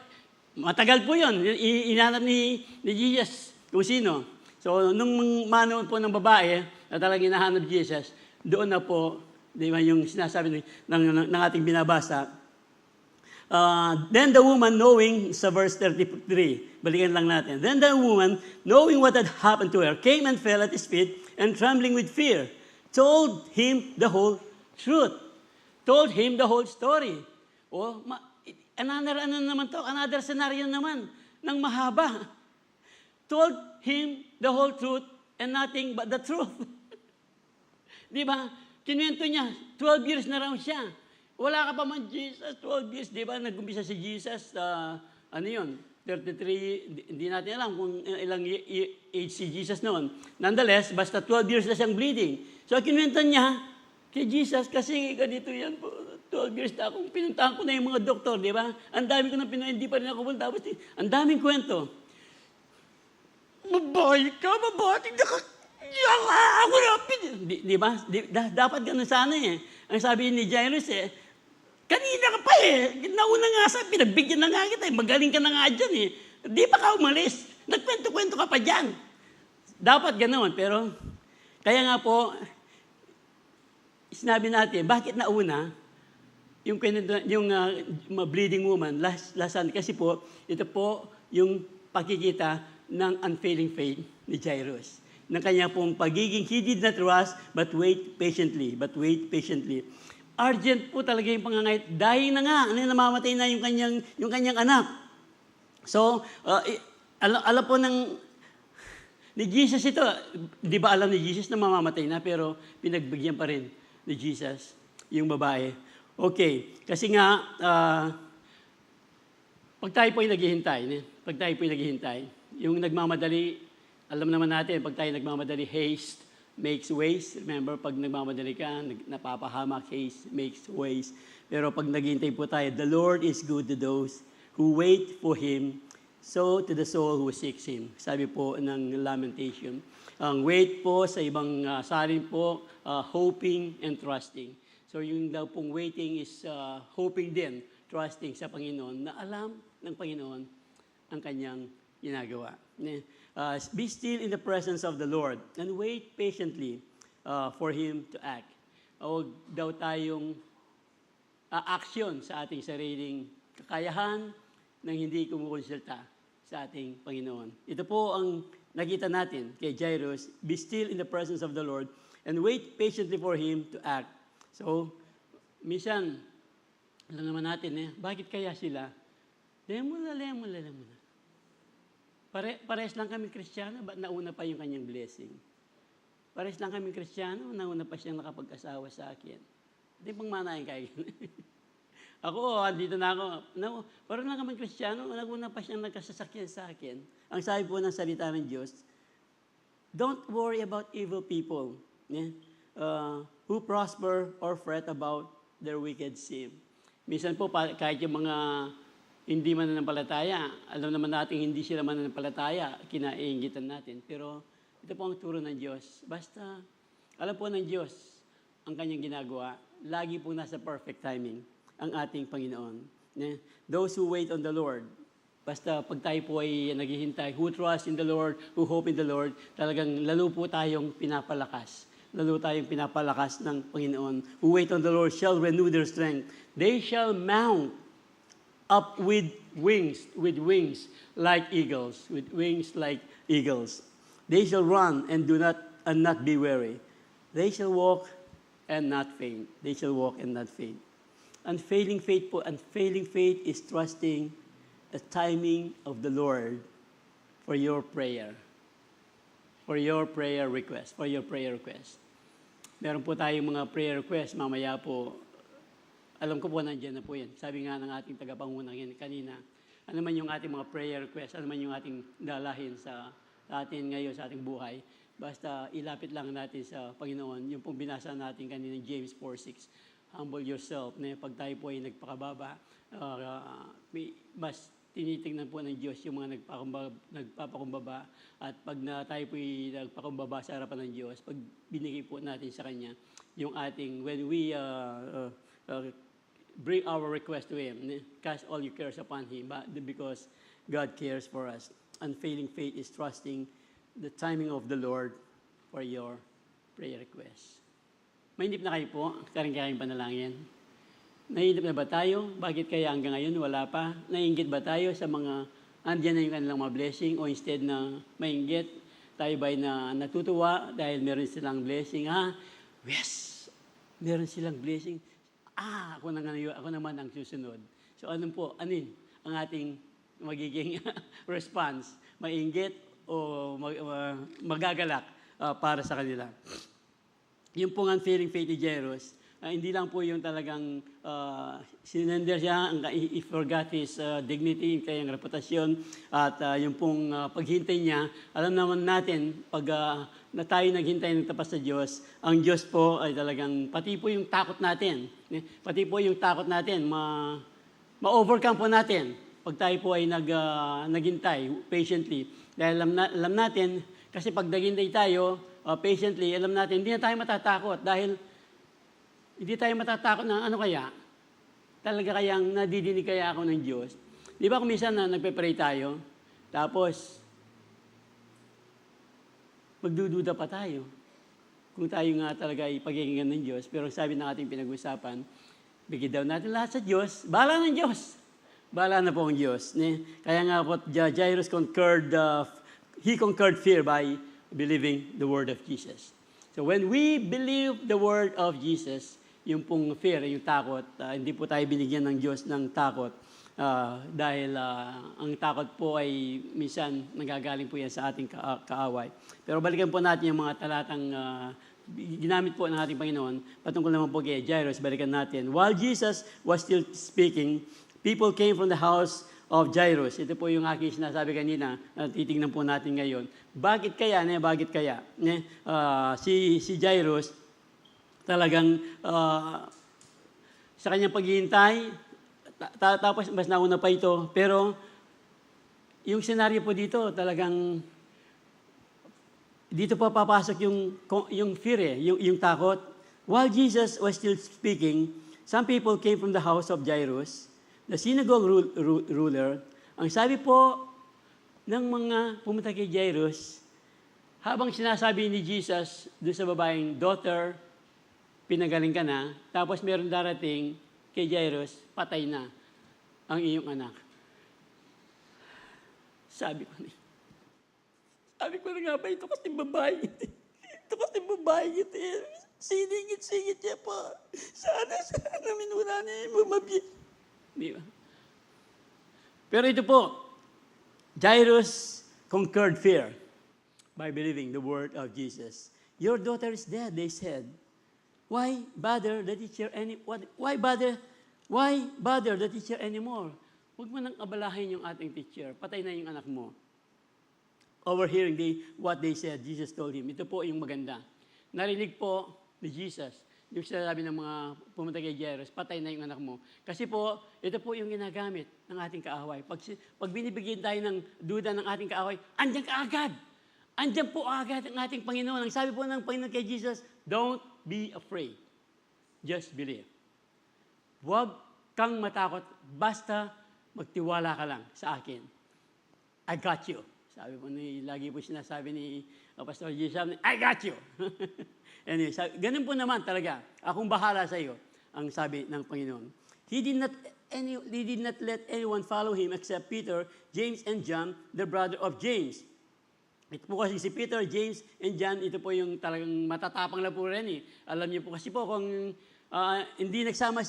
matagal po yun. Inanap ni Jesus kung sino. So, nung manoon po ng babae na talagang hinahanap Jesus, doon na po, di ba, yung sinasabi ng ating binabasa, then the woman knowing, sa verse 33, balikan lang natin. Then the woman, knowing what had happened to her, came and fell at his feet, and trembling with fear, told him the whole truth. Told him the whole story. Another scenario naman, ng mahaba. Told him the whole truth, and nothing but the truth. Di ba? Kinuwento niya, 12 years na raw siya. Wala ka pa man, Jesus, 12 years. Di ba, nag-umpisa si Jesus, 33, hindi natin alam kung ilang age si Jesus noon. Nonetheless, basta 12 years na siyang bleeding. So, kinuwento niya kay Jesus, kasi ganito yan po, 12 years na akong pinuntahan ko na yung mga doktor, di ba? Ang dami ko na hindi pa rin ako punta. Tapos, ang daming kwento. Mabahay ka, mabahay ka. Ako na, di ba? Dapat ganun sana eh. Ang sabi ni Jairus kanina ka pa nauna nga pinagbigyan na nga kita magaling ka na nga dyan Di pa ka umalis. Nagkwento-kwento ka pa dyan. Dapat ganoon, pero kaya nga po, sinabi natin, bakit nauna yung bleeding woman, last Sunday, kasi po, ito po yung pakikita ng unfailing faith ni Jairus. Ng kanya pong pagiging, he did not rush, but wait patiently. Urgent po talaga yung pangangait. Dahil na nga, namamatay na yung kanyang anak. So, alam po ni Jesus ito, di ba alam ni Jesus na mamamatay na, pero pinagbigyan pa rin ni Jesus yung babae. Okay, kasi nga, pag tayo po'y naghihintay, yung nagmamadali, alam naman natin, pag tayo nagmamadali, haste makes waste. Remember, pag nagmamadali ka, napapahamak, haste makes waste. Pero pag naghihintay po tayo, the Lord is good to those who wait for Him, so to the soul who seeks Him. Sabi po ng Lamentation. Ang wait po sa ibang salin po, hoping and trusting. So yung daw pong waiting is hoping din, trusting sa Panginoon, na alam ng Panginoon ang kanyang ginagawa. Be still in the presence of the Lord and wait patiently for Him to act. Huwag daw tayong action sa ating sariling kakayahan nang hindi kumukonsulta sa ating Panginoon. Ito po ang nakita natin kay Jairus, be still in the presence of the Lord and wait patiently for Him to act. So, minsan, alam naman natin, bakit kaya sila? Lemula. Pares lang kami Kristiyano, ba't nauna pa yung kanyang blessing? Pares lang kami Kristiyano, nauna pa siyang nakapag-asawa sa akin. Hindi pang manahin kayo. Ako, andito na ako. No, parang lang kami Kristiyano, nauna pa siyang nagkasasakyan sa akin. Ang sabi po ng salita ng Diyos, don't worry about evil people who prosper or fret about their wicked sin. Minsan po, kahit yung mga hindi mananampalataya, alam naman natin hindi sila mananampalataya, kinaiingitan natin. Pero ito po ang turo ng Diyos. Basta, alam po ng Diyos ang kanyang ginagawa. Lagi po nasa perfect timing ang ating Panginoon. Those who wait on the Lord, basta pag tayo po ay naghihintay, who trust in the Lord, who hope in the Lord, talagang lalo po tayong pinapalakas. Lalo tayong pinapalakas ng Panginoon. Who wait on the Lord shall renew their strength. They shall mount up with wings like eagles. They shall run and not be weary. They shall walk and not faint. Unfailing faith is trusting the timing of the Lord for your prayer. For your prayer request. Meron po tayong mga prayer request. Mamaya po, alam ko po nandiyan na po yan. Sabi nga ng ating tagapangunang yan kanina, ano man yung ating mga prayer request, ano man yung ating dalahin sa atin ngayon, sa ating buhay, basta ilapit lang natin sa Panginoon. Yung pong binasa natin kanina, James 4:6. Humble yourself. Pag tayo po ay nagpakababa, mas tinitingnan po ng Diyos yung mga nagpapakumbaba. At pag tayo po ay nagpakumbaba sa harapan ng Diyos, pag binigay po natin sa Kanya, yung ating, when we bring our request to Him, cast all your cares upon Him, because God cares for us. Unfailing faith is trusting the timing of the Lord for your prayer request. Mainip na kayo po, karing-karing panalangin. Nainip na ba tayo? Bakit kaya hanggang ngayon wala pa? Nainggit ba tayo sa mga andyan na yung kanilang mga blessing o instead na mainggit, tayo ba'y na natutuwa dahil meron silang blessing? Yes! Meron silang blessing. Ako naman ang susunod. So ano ang ating magiging response? Mainggit o magagalak para sa kanila? Yung pong unfailing faith ni Jairus, hindi lang po yung talagang sinender siya, he forgot his dignity, kanyang reputasyon, at yung pong paghintay niya, alam naman natin, pag na tayo naghintay ng tapas sa Diyos, ang Diyos po ay talagang, pati po yung takot natin, ma-overcome po natin, pag tayo po ay naghintay patiently. Dahil alam natin, kasi pag naghintay tayo patiently, alam natin, hindi na tayo matatakot, dahil hindi tayo matatakot na ano kaya? Talaga kayang nadidinig kaya ako ng Diyos? Di ba kung minsan na nagpe-pray tayo, tapos magdududa pa tayo kung tayo nga talaga ay pagkikinggan ng Diyos. Pero sabi ng ating pinag-usapan, bigyan daw natin lahat sa Diyos, bahala ng Diyos. Bahala na po ang Diyos. Kaya nga po, Jairus he conquered fear by believing the word of Jesus. So when we believe the word of Jesus, yung pong fear, yung takot, hindi po tayo binigyan ng Diyos ng takot. Dahil ang takot po ay minsan nagagaling po yan sa ating kaaway. Pero balikan po natin yung mga talatang ginamit po ng ating Panginoon. Patungkol naman po kay Jairus, balikan natin. While Jesus was still speaking, people came from the house of Jairus. Ito po yung aking sinasabi kanina, titingnan po natin ngayon. Bakit kaya? Si Jairus, talagang sa kanyang paghihintay, tapos mas nauna pa ito, pero yung senaryo po dito, talagang dito pa papasok yung fear, yung takot. While Jesus was still speaking, some people came from the house of Jairus, the synagogue ruler. Ang sabi po ng mga pumunta kay Jairus, habang sinasabi ni Jesus doon sa babaeng, "Daughter, pinagaling ka na," tapos meron darating kay Jairus, "Patay na ang iyong anak." Sabi ko na nga ba, ito kasi babae. Ito kasi babae. Siningit niya pa. Sana minuna niya yung bumabi. Di ba? Pero ito po, Jairus conquered fear by believing the word of Jesus. "Your daughter is dead," they said. Why bother the teacher anymore? Huwag mo nang abalahin yung ating teacher. Patay na yung anak mo. Overhearing what they said, Jesus told him. Ito po yung maganda. Narinig po ni Jesus yung sinasabi ng mga pumunta kay Jairus, patay na yung anak mo. Kasi po, ito po yung ginagamit ng ating kaaway. Pag binibigyan tayo ng duda ng ating kaaway, andyan ka agad. Andyan po agad ang ating Panginoon. Ang sabi po ng Panginoon kay Jesus, "Don't be afraid. Just believe." Huwag kang matakot, basta magtiwala ka lang sa akin. I got you. Sabi po lagi po sinasabi ni Pastor Jesus, "I got you." Anyway, ganun po naman talaga. Akong bahala sa iyo, ang sabi ng Panginoon. He did not let anyone follow him except Peter, James, and John, the brother of James. Ito po kasi si Peter, James, and John, ito po yung talagang matatapang na po rin. Alam niyo po kasi po kung hindi nagsama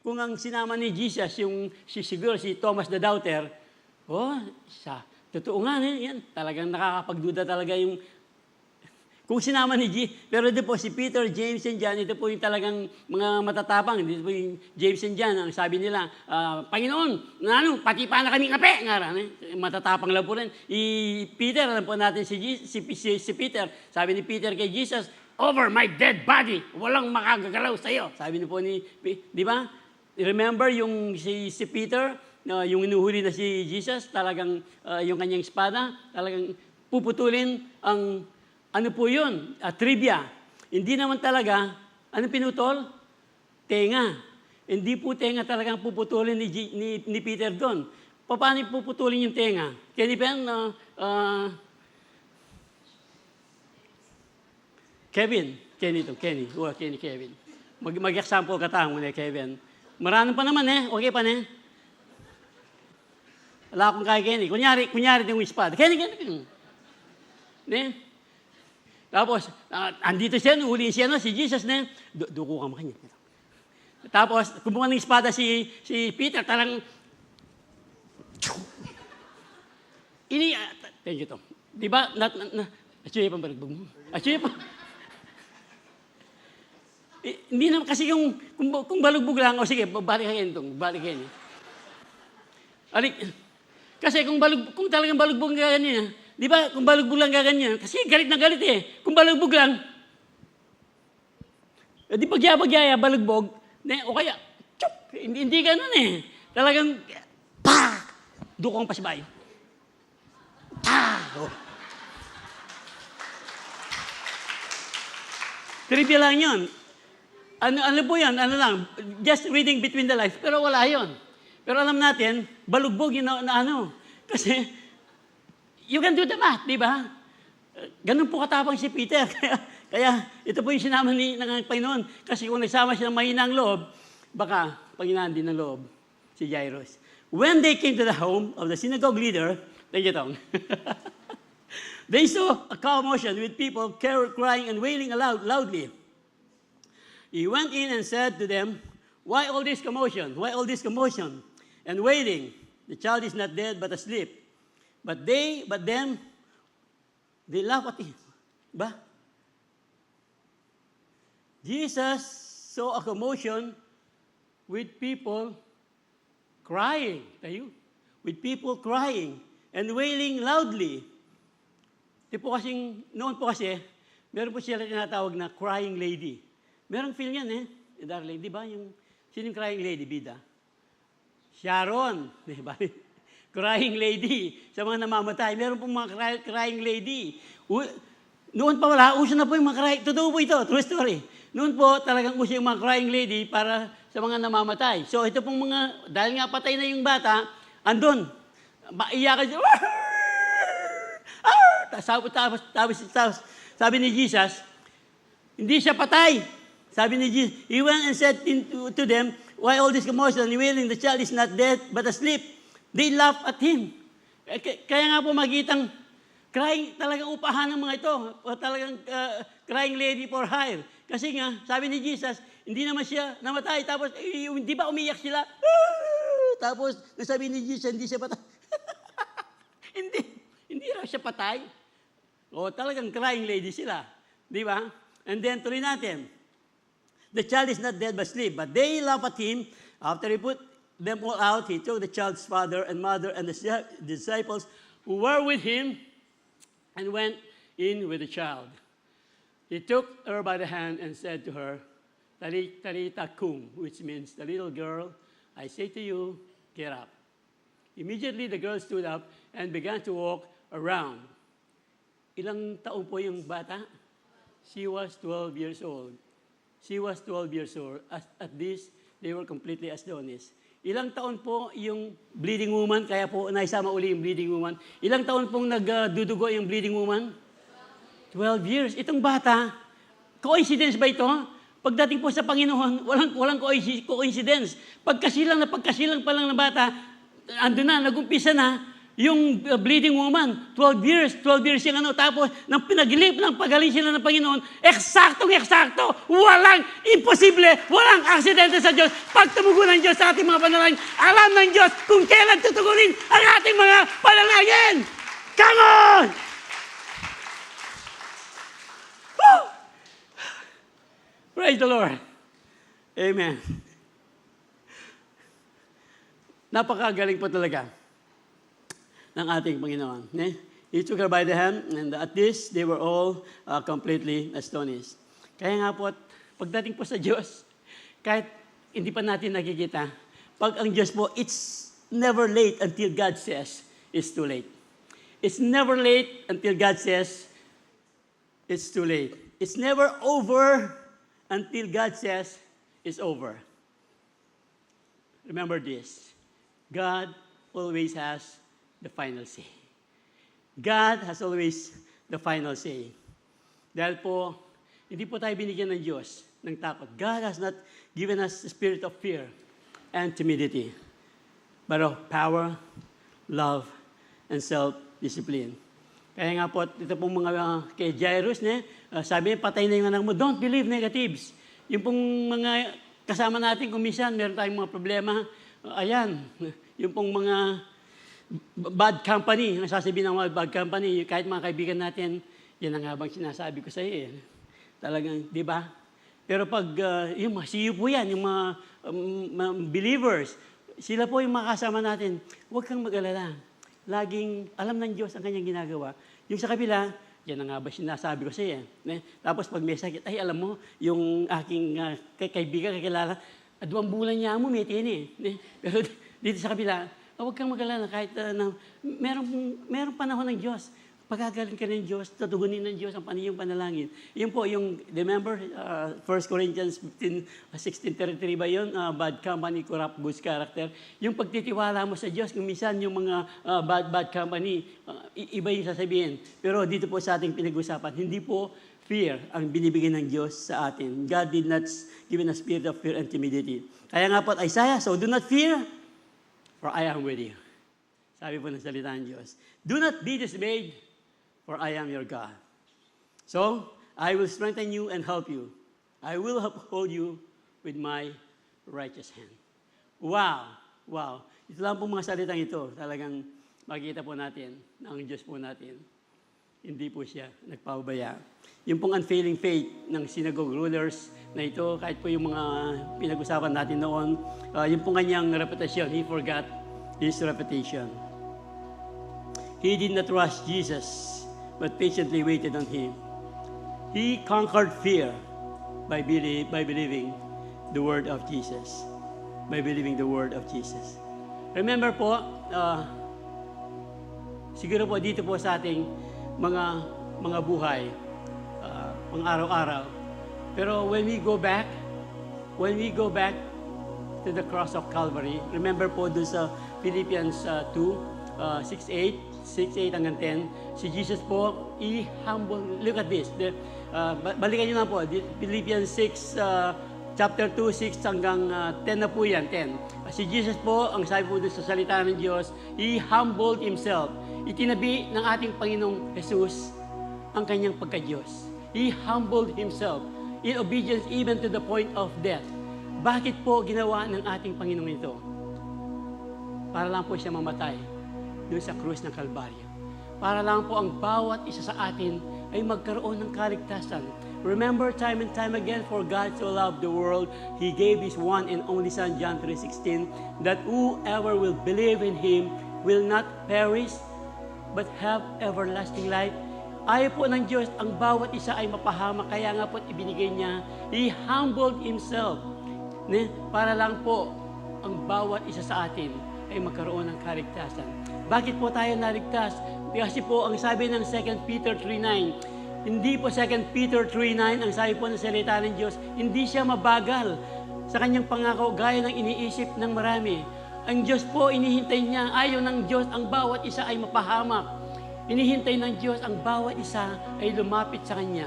kung ang sinama ni Jesus, siguro si Thomas the Doubter, totoo nga, yan, talagang nakakapagduda talaga kung sinama ni pero ito po si Peter, James, and John, ito po yung talagang mga matatapang. Ito po yung James and John, ang sabi nila, "Panginoon, pati pa na kami kape." Matatapang lang po rin. Peter, alam po natin si Peter, sabi ni Peter kay Jesus, "Over my dead body, walang makagagalaw sa iyo." Sabi niyo po di ba? Remember yung si Peter, yung inuhuli na si Jesus, talagang yung kanyang espada, talagang puputulin ang ano po yun? Trivia. Hindi naman talaga, ano pinutol? Tenga. Hindi po tenga talagang puputulin ni Peter doon. Paano puputulin yung tenga? Kenny, Kevin. Mag-example ka tayo muna, Kevin. Marano pa naman okay pa Wala akong kaya Kenny. Kunyari yung espada. Kenny. Tapos, andito siya, uhulihin siya, si Jesus na, duko ka makanya. Tapos, kumuha ng espada si Peter, talang, thank you to. Di ba, atsuya pa baligbog mo. Atsuya pa. Hindi naman, kasi kung balugbog lang, sige, balik kayo itong, balik kayo. Kasi kung talagang balugbog ka ganyan, di ba, kung balugbog lang gaganyan, kasi galit na galit Kung balugbog lang, di pagyaya, balugbog, o kaya, hindi ganun Talagang, dukong pasibay. Trivia lang yun. Ano po yan? Just reading between the lines. Pero wala yon. Pero alam natin, balugbog yun Kasi, you can do the math, di ba? Ganun po katapang si Peter. Kaya ito po yung sinama ng Panginoon. Kasi kung nagsama siya ng mahinang loob, baka panghinaan din ng loob si Jairus. When they came to the home of the synagogue leader, they saw a commotion with people crying and wailing loudly. He went in and said to them, "Why all this commotion? Why all this commotion and wailing? The child is not dead but asleep." But them, they laughed at him. Ba? Jesus saw a commotion with people crying. Tayo? With people crying and wailing loudly. Noon po kasi, meron po sila tinatawag na crying lady. Merong film yan darling, di ba? Sino yung crying lady, bida? Sharon, di ba? Crying lady sa mga namamatay. Meron pong mga crying lady. Noon pa wala, uso na po yung mga crying. Totoo po ito, true story. Noon po talagang uso yung mga crying lady para sa mga namamatay. So ito pong mga, dahil nga patay na yung bata, andun. Iyakan siya. Tapos sabi ni Jesus, hindi siya patay. Sabi ni Jesus, he went and said to them, "Why all this commotion and wailing? The child is not dead, but asleep." They laughed at him. Kaya nga po magitang crying, talagang upahan ng mga ito. O talagang crying lady for hire. Kasi nga, sabi ni Jesus, hindi naman siya namatay. Tapos, di ba umiyak sila? Tapos, nasabi ni Jesus, hindi siya patay. Hindi raw siya patay. O talagang crying lady sila. Di ba? And then, tuloy natin. The child is not dead but asleep. But they laughed at him. After he put them all out, he took the child's father and mother and the disciples who were with him and went in with the child. He took her by the hand and said to her, "Talita kum," which means, "The little girl, I say to you, get up." Immediately the girl stood up and began to walk around. Ilang taon po yung bata? She was 12 years old. She was 12 years old. At this, they were completely astonished. Ilang taon po yung bleeding woman, kaya po naisama uli yung bleeding woman. Ilang taon pong nagdudugo yung bleeding woman? 12 years. Itong bata, coincidence ba ito? Pagdating po sa Panginoon, walang coincidence. Pagkasilang pa lang ng bata, ando na, nagumpisa na, yung bleeding woman, 12 years yung tapos nang pinagilip ng pagaling sila ng Panginoon, eksakto, walang imposible, walang aksidente sa Diyos. Pag tumugon ng Diyos sa ating mga panalangin, alam ng Diyos kung kailan tutugunin ang ating mga panalangin. Come on! Woo! Praise the Lord. Amen. Napakagaling po talaga ng ating Panginoon. He took her by the hand, and at this, they were all completely astonished. Kaya nga po, pagdating po sa Diyos, kahit hindi pa natin nakikita, pag ang Diyos po, it's never late until God says it's too late. It's never late until God says it's too late. It's never over until God says it's over. Remember this. God always has the final say. God has always the final say. Dahil po, hindi po tayo binigyan ng Diyos ng takot. God has not given us the spirit of fear and timidity, but of power, love, and self-discipline. Kaya nga po, ito pong mga kay Jairus, sabi niya, patay na yung anak mo. Don't believe negatives. Yung pong mga kasama natin, kung minsan meron tayong mga problema, yung pong mga bad company, ang sasabihin ng mga bad company, kahit mga kaibigan natin, yan ang habang sinasabi ko sa iyo. Talagang, di ba? Pero pag, yung mga CEO po yan, yung mga believers, sila po yung makasama natin, huwag kang mag-alala. Laging alam ng Diyos ang kanyang ginagawa. Yung sa kabila, yan ang nga ba sinasabi ko sa iyo. Tapos pag may sakit, alam mo, yung aking kaibigan, kakilala, 2 bulan niya mo, may tini. Pero dito sa kabila, huwag kang mag-alala kahit merong panahon ng Diyos. Pagkagaling ka ng Diyos, tutugunin ng Diyos ang iyong panalangin. Yun po, remember, 1 Corinthians 16:33 ba yun? Bad company, corrupt good character. Yung pagtitiwala mo sa Diyos, kung minsan yung mga bad company, iba yung sasabihin. Pero dito po sa ating pinag-usapan, hindi po fear ang binibigay ng Diyos sa atin. God did not give us spirit of fear and timidity. Kaya nga po, Isaiah, so do not fear, for I am with you. Sabi po ng salita ng Diyos. Do not be dismayed, for I am your God. So, I will strengthen you and help you. I will uphold you with my righteous hand. Wow! Wow! Ito lang po mga salitang ito. Talagang makikita po natin na ang Diyos po natin, hindi po siya nagpapabaya. Yung pong unfailing faith ng synagogue rulers na ito, kahit po yung mga pinag-usapan natin noon, yung pong kanyang reputation, he forgot his reputation. He did not rush Jesus, but patiently waited on him. He conquered fear by believing the word of Jesus. By believing the word of Jesus. Remember po, siguro po dito po sa ating mga buhay, pang araw-araw. Pero when we go back to the cross of Calvary, remember po doon sa Philippians 2, 6:8 hanggang 10, si Jesus po, i-humble, look at this, balikan nyo na po, Philippians 6, chapter 2, 6 hanggang 10 na po yan, 10. Si Jesus po, ang sabi po doon sa salita ng Diyos, He humbled Himself. Itinabi ng ating Panginoong Jesus ang kanyang pagka-Diyos. He humbled Himself in obedience even to the point of death. Bakit po ginawa ng ating Panginoong ito? Para lang po siya mamatay doon sa krus ng Kalbaryo. Para lang po ang bawat isa sa atin ay magkaroon ng kaligtasan. Remember time and time again, for God so loved the world, He gave His one and only Son, John 3:16, that whoever will believe in Him will not perish, but have everlasting life. Ayaw po ng Diyos, ang bawat isa ay mapahama, kaya nga po ibinigay niya, He humbled Himself, para lang po ang bawat isa sa atin ay magkaroon ng kaligtasan. Bakit po tayo naligtas? Kasi po, ang sabi ng 2 Peter 3:9, hindi po 2 Peter 3:9, ang sabi po ng salita ng Diyos, hindi siya mabagal sa kanyang pangako gaya ng iniisip ng marami. Ang Diyos po, inihintay niya, ayaw ng Diyos, ang bawat isa ay mapahamak. Inihintay ng Diyos, ang bawat isa ay lumapit sa Kanya.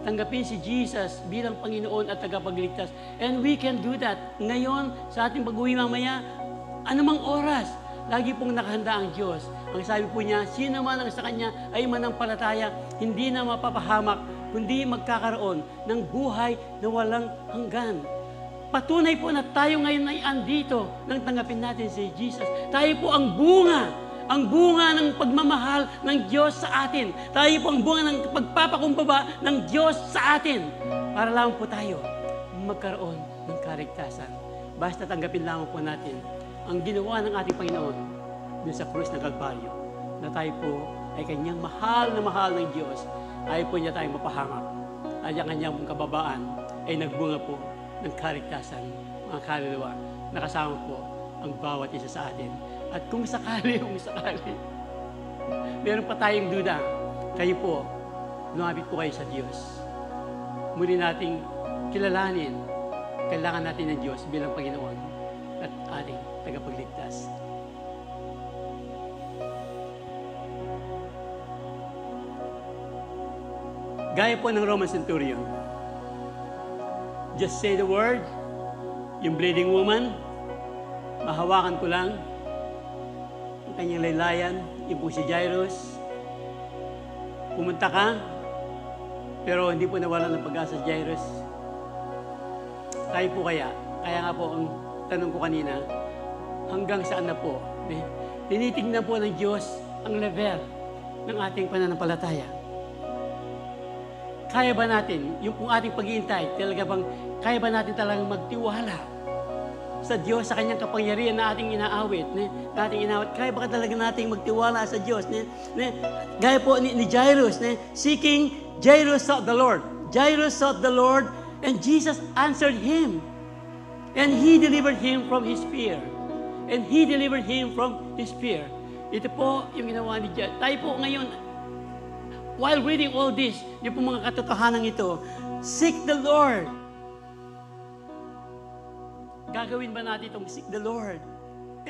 Tanggapin si Jesus bilang Panginoon at tagapagligtas. And we can do that. Ngayon, sa ating pag-uwi mamaya, anumang oras, lagi pong nakahanda ang Diyos. Ang sabi po niya, sino man ang sa Kanya ay manampalataya, hindi na mapapahamak, kundi magkakaroon ng buhay na walang hanggan. Patunay po na tayo ngayon ay andito nang tanggapin natin si Jesus. Tayo po ang bunga ng pagmamahal ng Diyos sa atin. Tayo po ang bunga ng pagpapakumbaba ng Diyos sa atin. Para lang po tayo magkaroon ng kaligtasan. Basta tanggapin lamang po natin ang ginawa ng ating Panginoon doon sa krus ng Kalbaryo, na tayo po ay kanyang mahal ng Diyos. Ayaw po niya tayong mapahamak. At ang kanyang kababaan ay nagbunga po ng kaligtasan, mga kaluluwa, nakasama po ang bawat isa sa atin. At kung sakali, meron pa tayong duda, kayo po, lumapit po kayo sa Diyos. Muli nating kilalanin, kailangan natin ng Diyos bilang Panginoon at ating tagapagligtas. Gaya po ng Roman centurion, just say the word, yung bleeding woman, mahawakan ko lang ang kanyang laylayan, yung po si Jairus. Pumunta ka, pero hindi po nawalan ng pag-asa si Jairus. Tayo po kaya nga po ang tanong ko kanina, hanggang saan na po? Tinitignan po ng Diyos ang level ng ating pananampalataya. Kaya ba natin, yung pong ating pag-iintay, kaya ba natin talagang magtiwala sa Diyos, sa kanyang kapangyarihan na ating inaawit? Kaya ba talaga nating magtiwala sa Diyos? Gaya po ni Jairus, seeking, Jairus sought the Lord. Jairus sought the Lord, and Jesus answered him. And He delivered him from his fear. Ito po yung ginawa ni Jairus. Tayo po ngayon, while reading all this, yung po mga katotohanan ito, seek the Lord. Gagawin ba natin itong seek the Lord?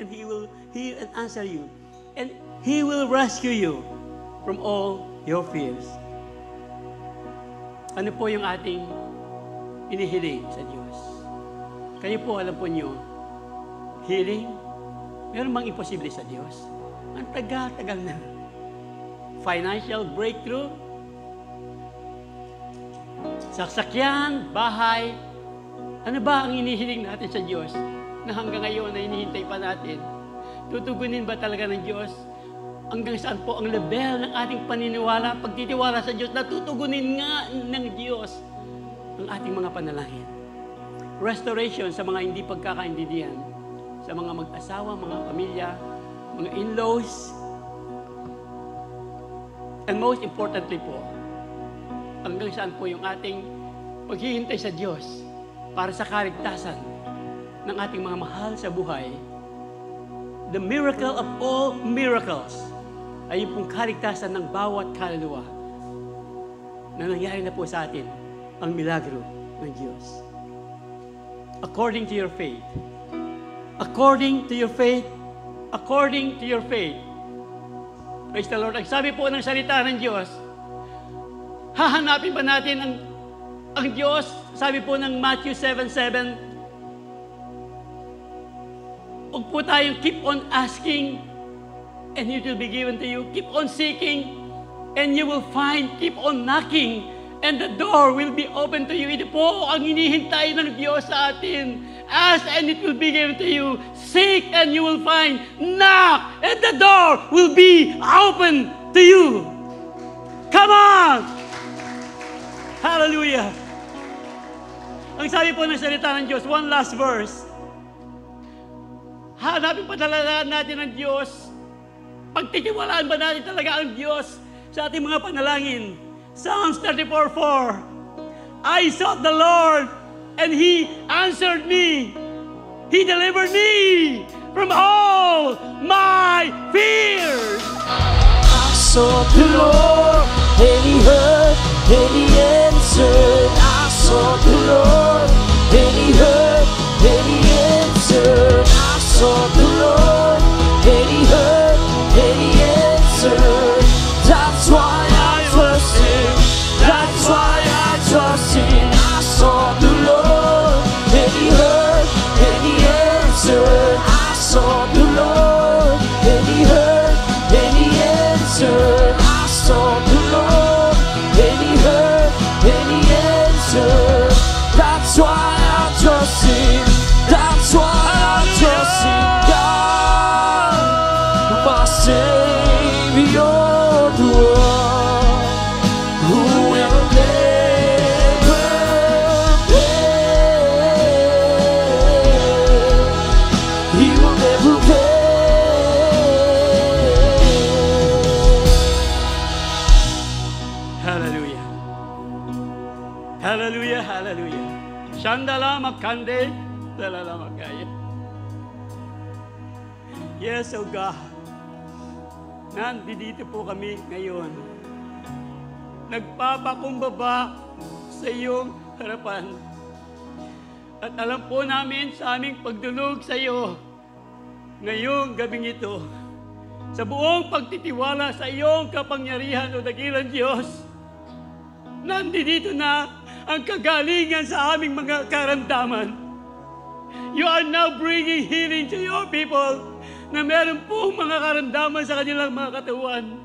And He will hear and answer you. And He will rescue you from all your fears. Ano po yung ating inihiling sa Diyos? Kayo po, alam po nyo, healing, Meron bang imposible sa Diyos? Ang tagal-tagal na. Financial breakthrough, saksakyan, bahay. Ano ba ang inihiling natin sa Diyos na hanggang ngayon ay hinihintay pa natin? Tutugunin ba talaga ng Diyos? Hanggang saan po ang level ng ating paniniwala, pagtitiwala sa Diyos, natutugunin nga ng Diyos ang ating mga panalangin. Restoration sa mga hindi pagkakaintindihan, sa mga mag-asawa, mga pamilya, mga in-laws, and most importantly po, hanggang saan po yung ating paghihintay sa Diyos para sa kaligtasan ng ating mga mahal sa buhay. The miracle of all miracles ay yung pong kaligtasan ng bawat kaluluwa na nangyari na po sa atin ang milagro ng Diyos. According to your faith. According to your faith. According to your faith. Praise the Lord. Ang sabi po ng salita ng Diyos, hahanapin ba natin ang Diyos? Sabi po ng Matthew 7:7, huwag po tayong keep on asking and it will be given to you. Keep on seeking and you will find. Keep on knocking and the door will be open to you. Ito po ang hinihintay ng Diyos sa atin. Ask and it will be given to you. Seek and you will find. Knock and the door will be open to you. Come on! Hallelujah! Ang sabi po ng salita ng Diyos, one last verse. Hanapin pa talaga natin ang Diyos. Pagtitiwalaan ba natin talaga ang Diyos sa ating mga panalangin? Psalms 34:4. I sought the Lord and He answered me. He delivered me from all my fears. I sought the Lord and He heard and He answered. I sought the Lord and He heard and He answered. I sought the Lord and He heard and He answered. That's why I trust Him. That's why I trust Him. I sought the Lord and He heard and He answered. I sought the Lord and He heard and He answered. I sought the Lord and He heard and He answered. That's why I trust Him. That's why I trust in God, my Savior, the one who will never fail. He will never fail. Hallelujah. Hallelujah, hallelujah. Shandala makande, dalala makaya. Yes, oh God. Nandito po kami ngayon. Nagpapakumbaba sa iyong harapan. At alam po namin sa aming pagdulog sa iyo ngayong gabing ito, sa buong pagtitiwala sa iyong kapangyarihan o dakilang Diyos, nandito na ang kagalingan sa aming mga karamdaman. You are now bringing healing to your people na meron po mga karamdaman sa kanilang mga katawan.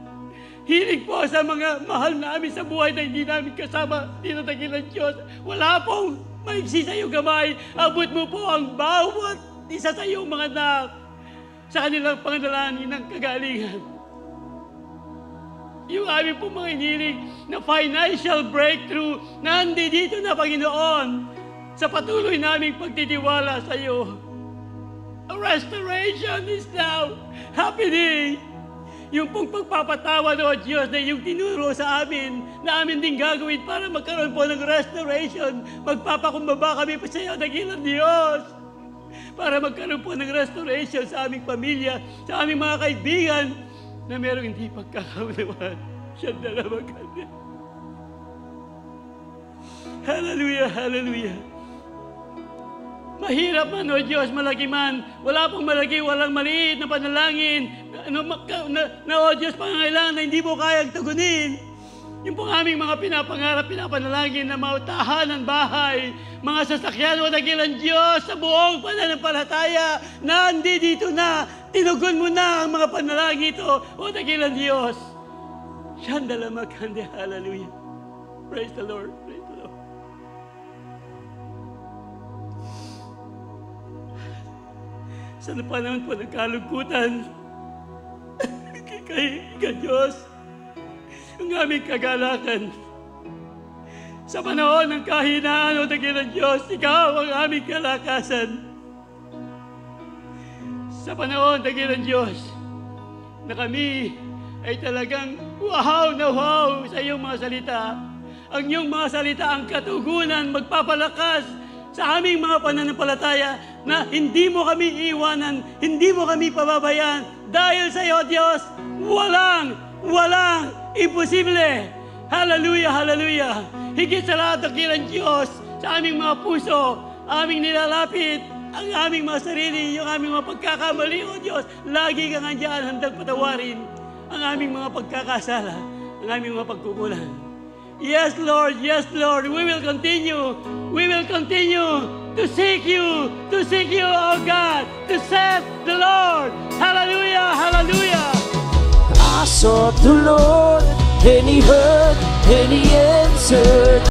Healing po sa mga mahal namin sa buhay na hindi namin kasama dito dakilang Diyos. Wala pong maiksi sa iyong kamay. Abot mo po ang bawat isa sa iyong mga anak sa kanilang panganalangin ng kagalingan. Yung aming po mga hiniling na financial breakthrough, nandito na Panginoon sa patuloy naming pagtitiwala sa iyo. A restoration is now happening. Yung pong pagpapatawa o Diyos na yung tinuro sa amin, na amin din gagawin para magkaroon po ng restoration. Magpapakumbaba kami pa sa iyo, dakilang Diyos. Para magkaroon po ng restoration sa aming pamilya, sa aming mga kaibigan, na merong hindi pagkakaunawaan. Siya dalawa kanya. Hallelujah, hallelujah. Mahirap man, O Diyos, malaki man. Wala pong malaki, walang maliit na panalangin. O Diyos, pangangailangan na hindi mo kayang tugunin. Yung pong aming mga pinapangarap, pinapanalangin na mautahan ng bahay, mga sasakyan o dakilang Diyos sa buong pananampalataya na hindi dito na, tinugon mo na ang mga panalangin ito o dakilang Diyos. Shandala makande, hallelujah. Praise the Lord, praise the Lord. Sa panahon po ng kalungkutan, kay Diyos, ang aming kagalakan. Sa panahon ng kahinaan o dakilang Diyos, Ikaw ang aming kalakasan. Sa panahon, dakilang Diyos, na kami ay talagang wow na wow sa iyong mga salita. Ang iyong mga salita ang katugunan, magpapalakas sa aming mga pananampalataya na hindi mo kami iwanan, hindi mo kami pababayaan. Dahil sa iyo, Diyos, walang imposible. Hallelujah, hallelujah. Higit sa lahat, dakilang Diyos, sa aming mga puso, aming nilalapit, ang aming mga sarili, yung aming mga pagkakamali, O Diyos, lagi kang andyan, handang patawarin ang aming mga pagkakasala, ang aming mga pagkukulang. Yes, Lord, we will continue to seek you, O God, to serve the Lord. Hallelujah, hallelujah. I sought the Lord, and He heard, and He answered.